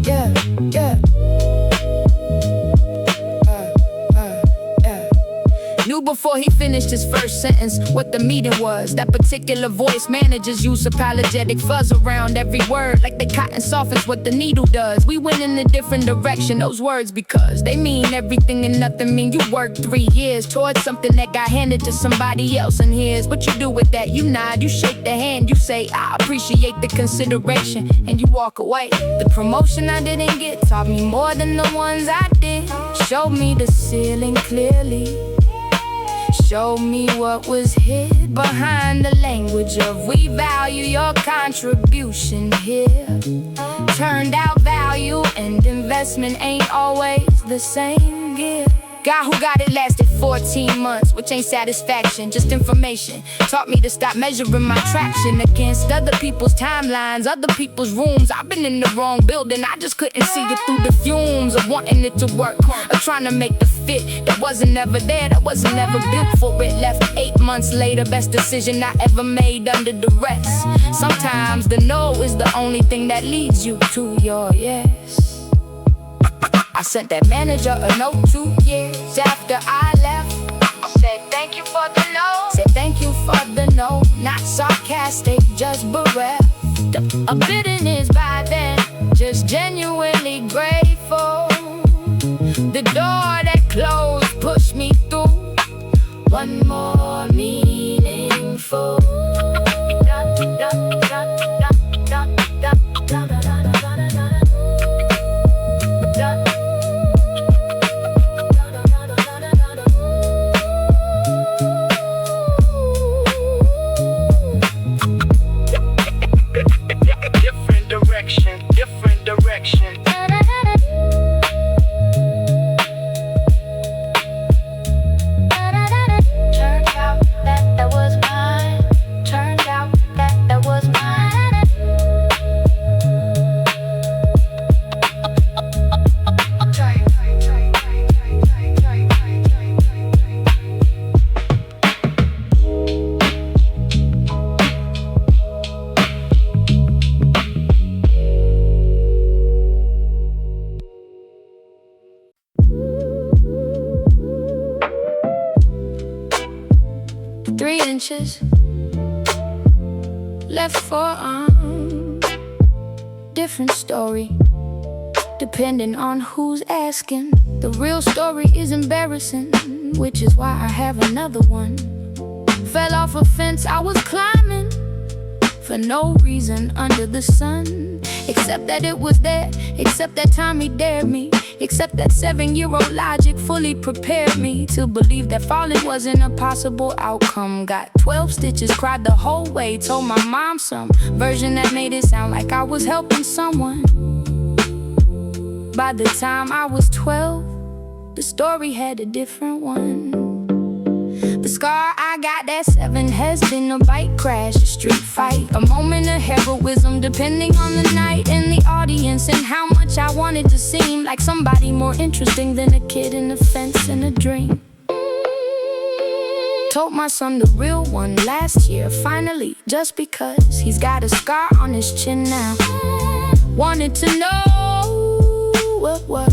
Yeah. Yeah. Knew before he finished his first sentence what the meeting was. That particular voice managers use apologetic fuzz around every word, like they cotton softens what the needle does. We went in a different direction, those words, because they mean everything and nothing mean. You worked 3 years towards something that got handed to somebody else, and here's what you do with that. You nod, you shake the hand, you say I appreciate the consideration, and you walk away. The promotion I didn't get taught me more than the ones I did. Showed me the ceiling clearly, showed me what was hid behind the language of we value your contribution here. Turned out value and investment ain't always the same gear. Guy who got it lasted 14 months, which ain't satisfaction, just information. Taught me to stop measuring my traction against other people's timelines, other people's rooms. I've been in the wrong building, I just couldn't see it through the fumes of wanting it to work, of trying to make the fit that wasn't ever there, that wasn't ever built for it. Left 8 months later, best decision I ever made under duress. Sometimes the no is the only thing that leads you to your yes. I sent that manager a note 2 years after I left. Said thank you for the no. Said thank you for the no. Not sarcastic, just bereft. A bitterness by then, just genuinely grateful. The door that closed pushed me through one more meaningful. Different direction. Turned out that was mine. Turned out that was mine. Left for different story, depending on who's asking. The real story is embarrassing, which is why I have another one. Fell off a fence I was climbing for no reason under the sun, except that it was there, except that time he dared me, except that 7-year-old logic fully prepared me to believe that falling wasn't a possible outcome. Got 12 stitches, cried the whole way, told my mom some version that made it sound like I was helping someone. By the time I was 12, the story had a different one. The scar I got at 7 has been a bike crash, a street fight, a moment of heroism, depending on the night and the audience, and how much I wanted to seem like somebody more interesting than a kid in a fence and a dream. Told my son the real one last year, finally, just because he's got a scar on his chin now. Wanted to know what was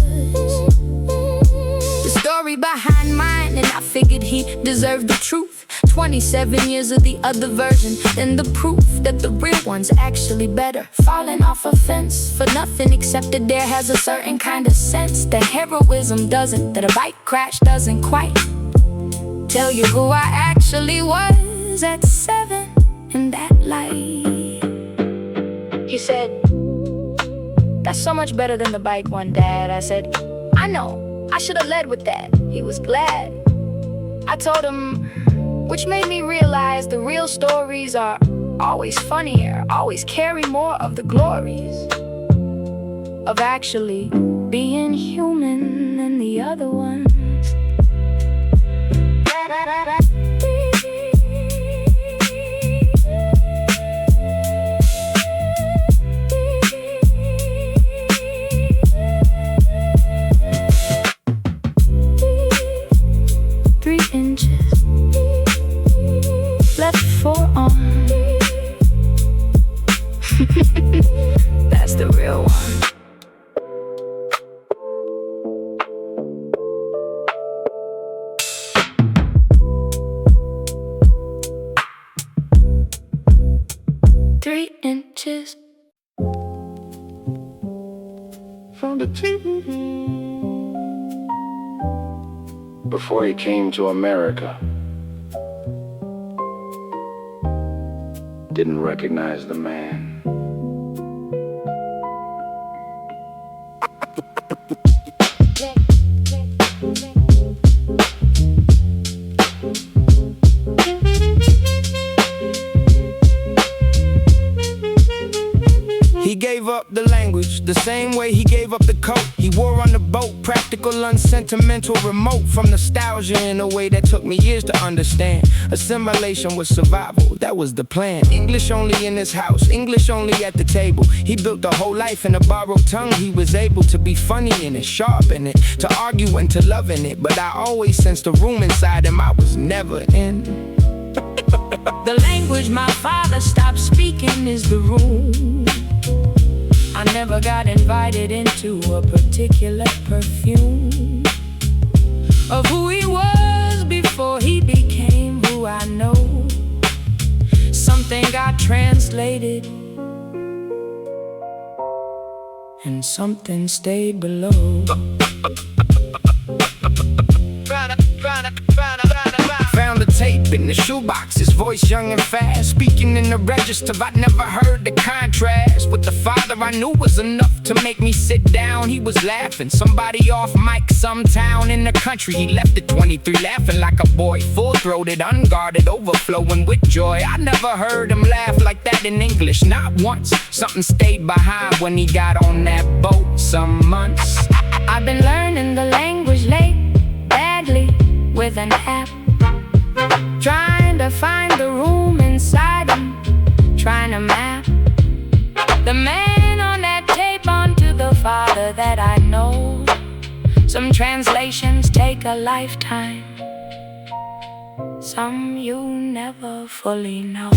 the story behind mine, and I figured he deserved the truth. 27 years of the other version, and the proof that the real one's actually better. Falling off a fence for nothing except that there has a certain kind of sense that heroism doesn't, that a bike crash doesn't quite tell you who I actually was at 7 in that light. He said, "That's so much better than the bike one, Dad." I said, "I know, I should have led with that." He was glad. I told him, which made me realize the real stories are always funnier, always carry more of the glories of actually being human than the other ones. 3 inches, left forearm. That's the real one. Inches from the tip. Before he came to America, didn't recognize the man. He gave up the language, the same way he gave up the coat he wore on the boat. Practical, unsentimental, remote from nostalgia in a way that took me years to understand. Assimilation was survival, that was the plan. English only in his house, English only at the table. He built a whole life in a borrowed tongue. He was able to be funny in it, sharp in it, to argue and to love in it. But I always sensed the room inside him I was never in. The language my father stopped speaking is the room. I never got invited into a particular perfume of who he was before he became who I know. Something got translated and something stayed below. Found the tape in the shoebox, his voice young and fast, speaking in the register. I'd never heard the contrast. With the father I knew was enough to make me sit down. He was laughing, somebody off mic, some town in the country. He left at 23 laughing like a boy, full-throated, unguarded, overflowing with joy. I never heard him laugh like that in English, not once. Something stayed behind when he got on that boat some months. I've been learning the language late, badly, with an app. Trying to find the room inside him, trying to map the man on that tape onto the father that I know. Some translations take a lifetime, some you never fully know.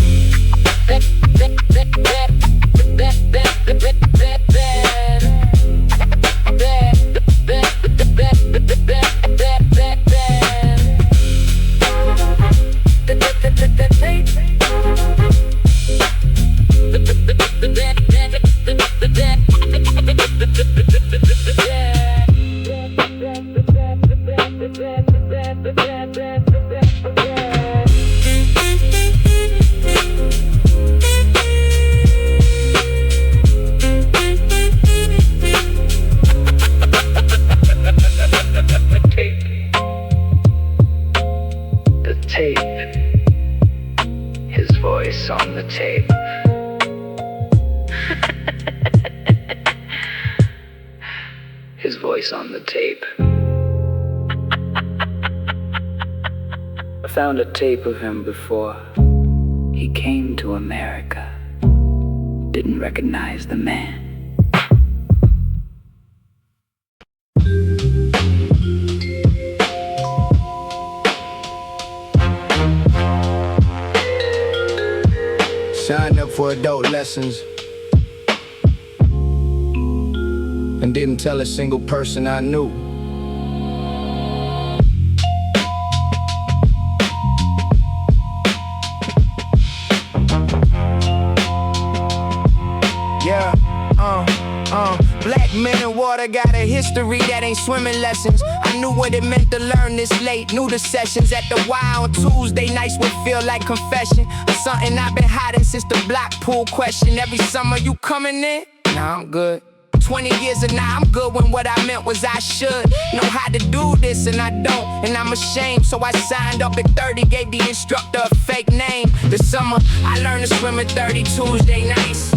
On the tape. voice on the tape. I found a tape of him before he came to America. Didn't recognize the man. Signed up for adult lessons and didn't tell a single person I knew. Yeah, black men in water got a history that ain't swimming lessons. I knew what it meant to learn this late. Knew the sessions at the Y on Tuesday nights would feel like confession of something I've been hiding since the block pool question. Every summer you coming in? Nah, I'm good. 20 years and now I'm good when what I meant was I should know how to do this and I don't, and I'm ashamed. So I signed up at 30, gave the instructor a fake name. This summer I learned to swim at 30 Tuesday nights.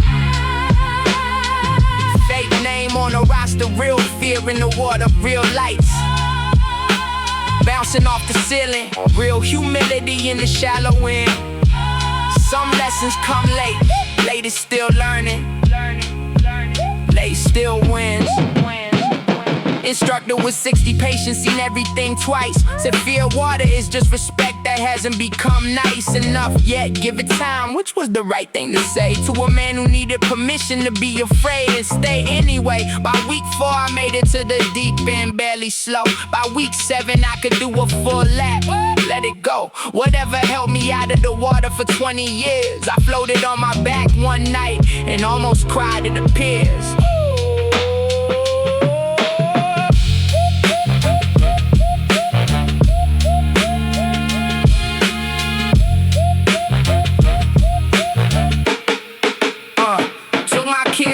Fake name on a roster, real fear in the water, real lights bouncing off the ceiling, real humility in the shallow end. Some lessons come late, late is still learning, late still wins. Instructor with 60 patience, seen everything twice. Said fear water is just respect that hasn't become nice enough yet. Give it time, which was the right thing to say to a man who needed permission to be afraid and stay anyway. By week 4 I made it to the deep end, barely slow. By week 7 I could do a full lap, let it go. Whatever held me out of the water for 20 years. I floated on my back one night and almost cried, it appears.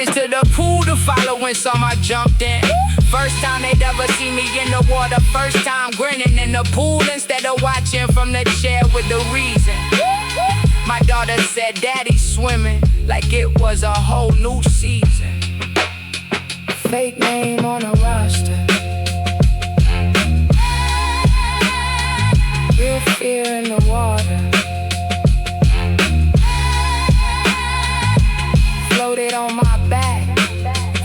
To the pool to follow when some I jumped in. First time they'd ever see me in the water. First time grinning in the pool instead of watching from the chair with the reason. My daughter said, "Daddy's swimming," like it was a whole new season. Fake name on a roster, real fear in the water. Floated on my back,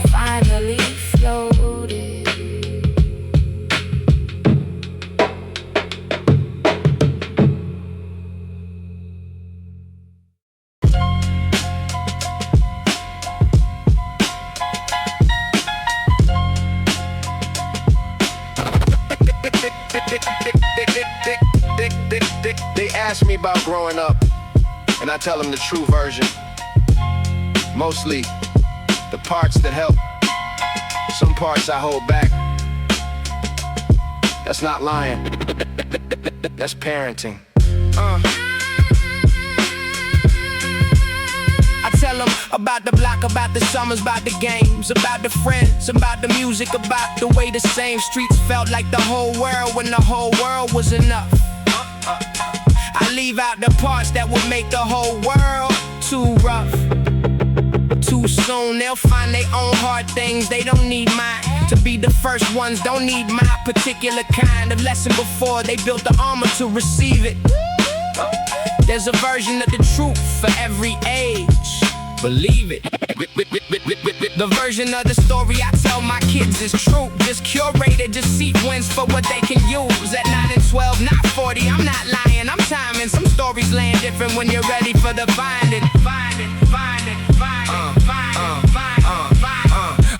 finally floated. They ask me about growing up, and I tell them the true version. Mostly the parts that help, some parts I hold back. That's not lying, that's parenting. I tell them about the block, about the summers, about the games, about the friends, about the music, about the way the same streets felt like the whole world when the whole world was enough. I leave out the parts that would make the whole world too rough. Too soon, they'll find their own hard things, they don't need mine. To be the first ones, don't need my particular kind of lesson before they built the armor to receive it. There's a version of the truth for every age, believe it. The version of the story I tell my kids is true, just curated, just sequence for what they can use. At 9 and 12, not 40, I'm not lying, I'm timing. Some stories land different when you're ready for the finding.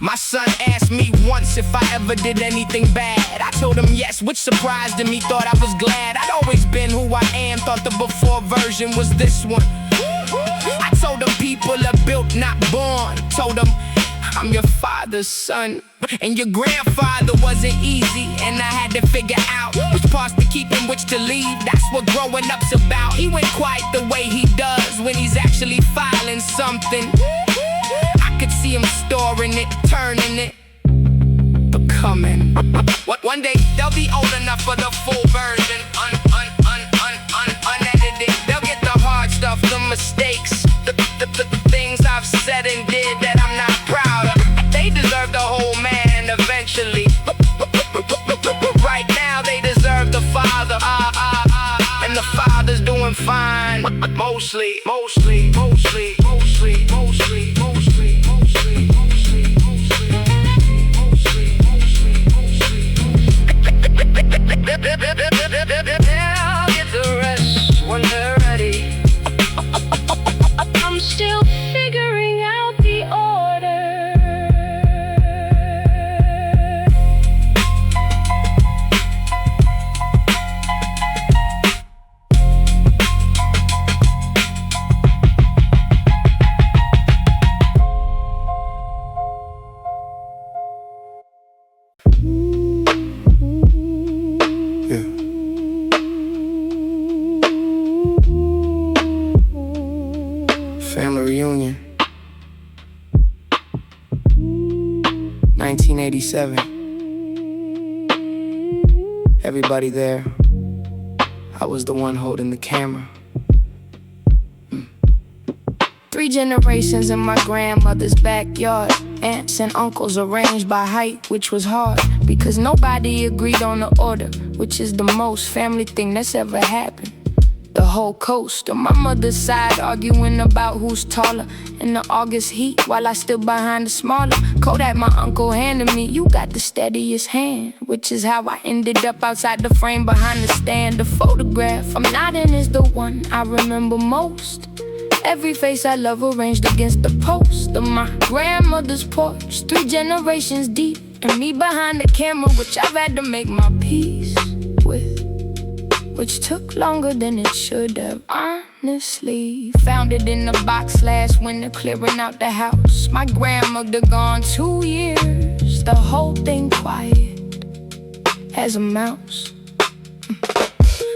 My son asked me once if I ever did anything bad. I told him yes, which surprised him, he thought I was glad. I'd always been who I am, thought the before version was this one. I told him people are built, not born. Told him I'm your father's son, and your grandfather wasn't easy, and I had to figure out which parts to keep and which to leave. That's what growing up's about. He went quiet the way he does when he's actually filing something. I could see him storing it, turning it, becoming. One day they'll be old enough for the full version, unedited. They'll get the hard stuff, the mistakes, the things I've said and did that I'm not proud of. They deserve the whole man eventually. fine. Mostly. They'll get the rest when they're ready. I'm still figuring out the order. Family reunion, 1987. Everybody there. I was the one holding the camera. 3 generations in my grandmother's backyard. Aunts and uncles arranged by height, which was hard because nobody agreed on the order, which is the most family thing that's ever happened. The whole coast on my mother's side arguing about who's taller in the August heat while I stood behind the smaller Kodak my uncle handed me. You got the steadiest hand, which is how I ended up outside the frame behind the stand. The photograph I'm not in is the one I remember most. Every face I love arranged against the post of my grandmother's porch, 3 generations deep, and me behind the camera, which I've had to make my peace with, which took longer than it should have, honestly. Found it in the box last winter, clearing out the house. My grandmother gone 2 years, the whole thing quiet as a mouse.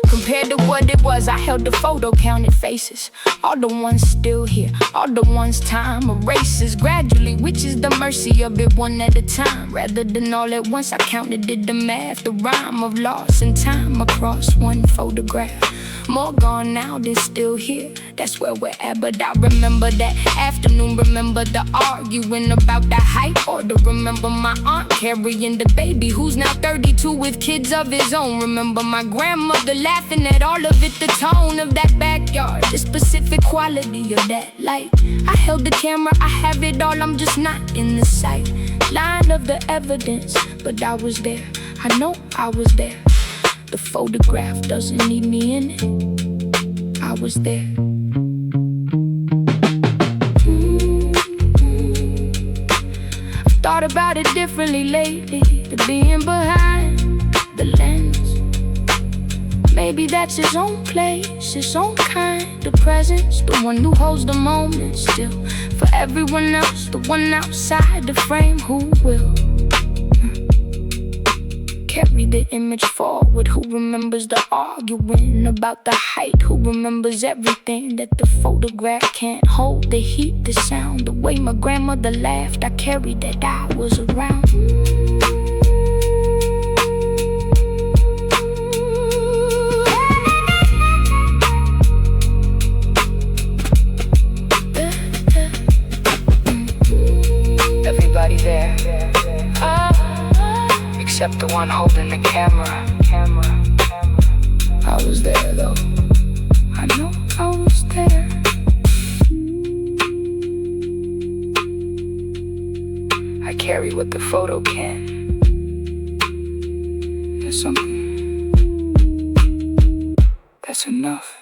Compared to what it was, I held the photo, counted faces. All the ones still here, all the ones time erases gradually, which is the mercy of it, one at a time. Rather than all at once, I counted, did the math, the rhyme of loss and time across one photograph. More gone now than still here, that's where we're at. But I remember that afternoon, remember the arguing about the height order. Remember my aunt carrying the baby who's now 32 with kids of his own. Remember my grandmother laughing at all of it, the tone of that backyard, the specific quality of that light. I held the camera, I have it all, I'm just not in the sight line of the evidence, but I was there, I know I was there. The photograph doesn't need me in it, I was there. I've thought about it differently lately, the being behind the lens. Maybe that's his own place, his own kind of presence, the one who holds the moment still. For everyone else, the one outside the frame who will carry the image forward, who remembers the arguing about the height, who remembers everything that the photograph can't hold, the heat, the sound, the way my grandmother laughed. I carried that I was around. Everybody there, except the one holding the camera. I was there though, I know I was there. I carry what the photo can. There's something that's enough.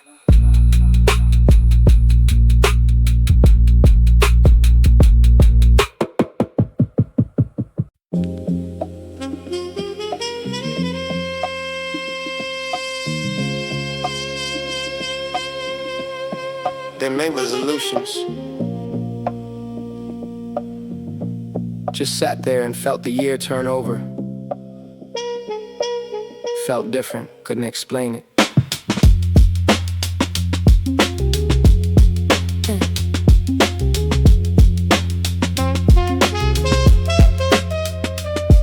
They made resolutions. Just sat there and felt the year turn over. Felt different, couldn't explain it.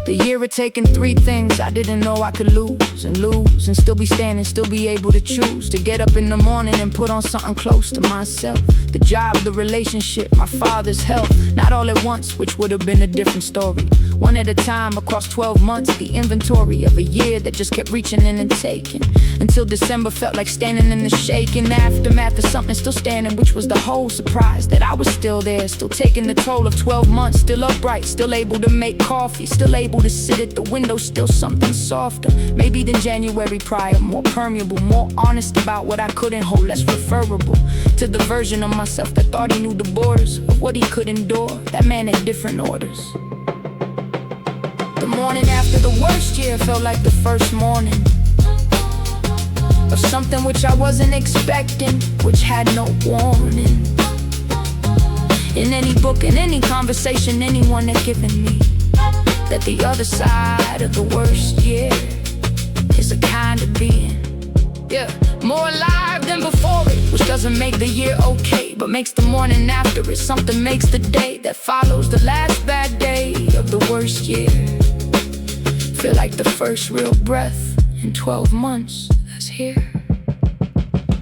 The year had taken 3 things I didn't know I could lose and still be standing, still be able to choose to get up in the morning and put on something close to myself. The job, the relationship, my father's health, not all at once, which would have been a different story. one at a time across 12 months. The inventory of a year that just kept reaching in and taking, until December felt like standing in the shaking. The aftermath of something still standing, which was the whole surprise that I was still there, still taking the toll of 12 months, still upright, still able to make coffee, still able to sit at the window, still something softer maybe than January prior, more permeable, more honest about what I couldn't hold, less referable to the version of myself that thought he knew the borders of what he could endure. That man had different orders. The morning after the worst year felt like the first morning of something which I wasn't expecting, which had no warning. In any book, in any conversation, anyone had given me that the other side of the worst year is a kind of being, yeah, more alive than before it, which doesn't make the year okay, but makes the morning after it. Something makes the day that follows the last bad day of the worst year feel like the first real breath in 12 months that's here.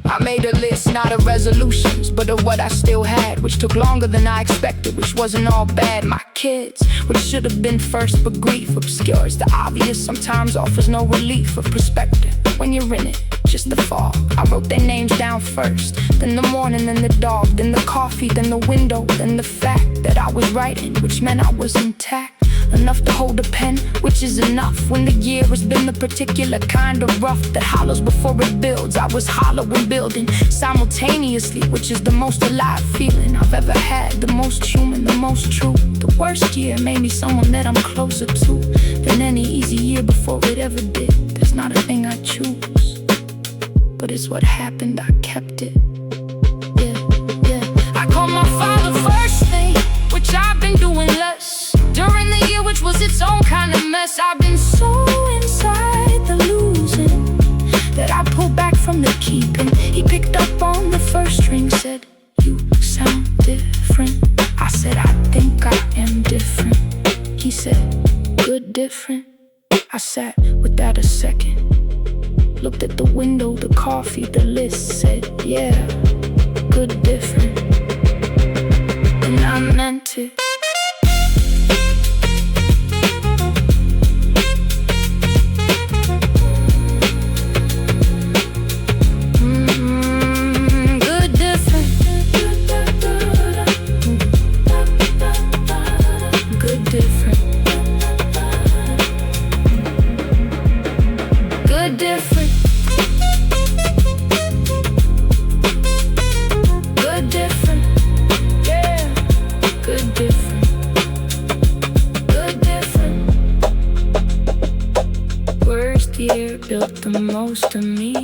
I made a list, not of resolutions, but of what I still had, which took longer than I expected, which wasn't all bad. My kids, which should have been first, but grief obscures the obvious, sometimes offers no relief of perspective when you're in it, just the fog. I wrote their names down first, then the morning, then the dog, then the coffee, then the window, then the fact that I was writing, which meant I was intact, enough to hold a pen, which is enough when the year has been the particular kind of rough that hollows before it builds. I was hollow and building simultaneously, which is the most alive feeling I've ever had, the most human, the most true. The worst year made me someone that I'm closer to than any easy year before it ever did. There's not a thing I choose, but it's what happened, I kept it. Yeah. I called my father first thing, which I've been doing less during the year, which was its own kind of mess. I've been so inside the losing that I pulled back from the keeping. He picked up on the first string, said, "You sound different." I said, "I think I am different." He said, "Good different." I sat with that a second, looked at the window, the coffee, the list, said, "Yeah, good different." And I meant it. Built the most of me.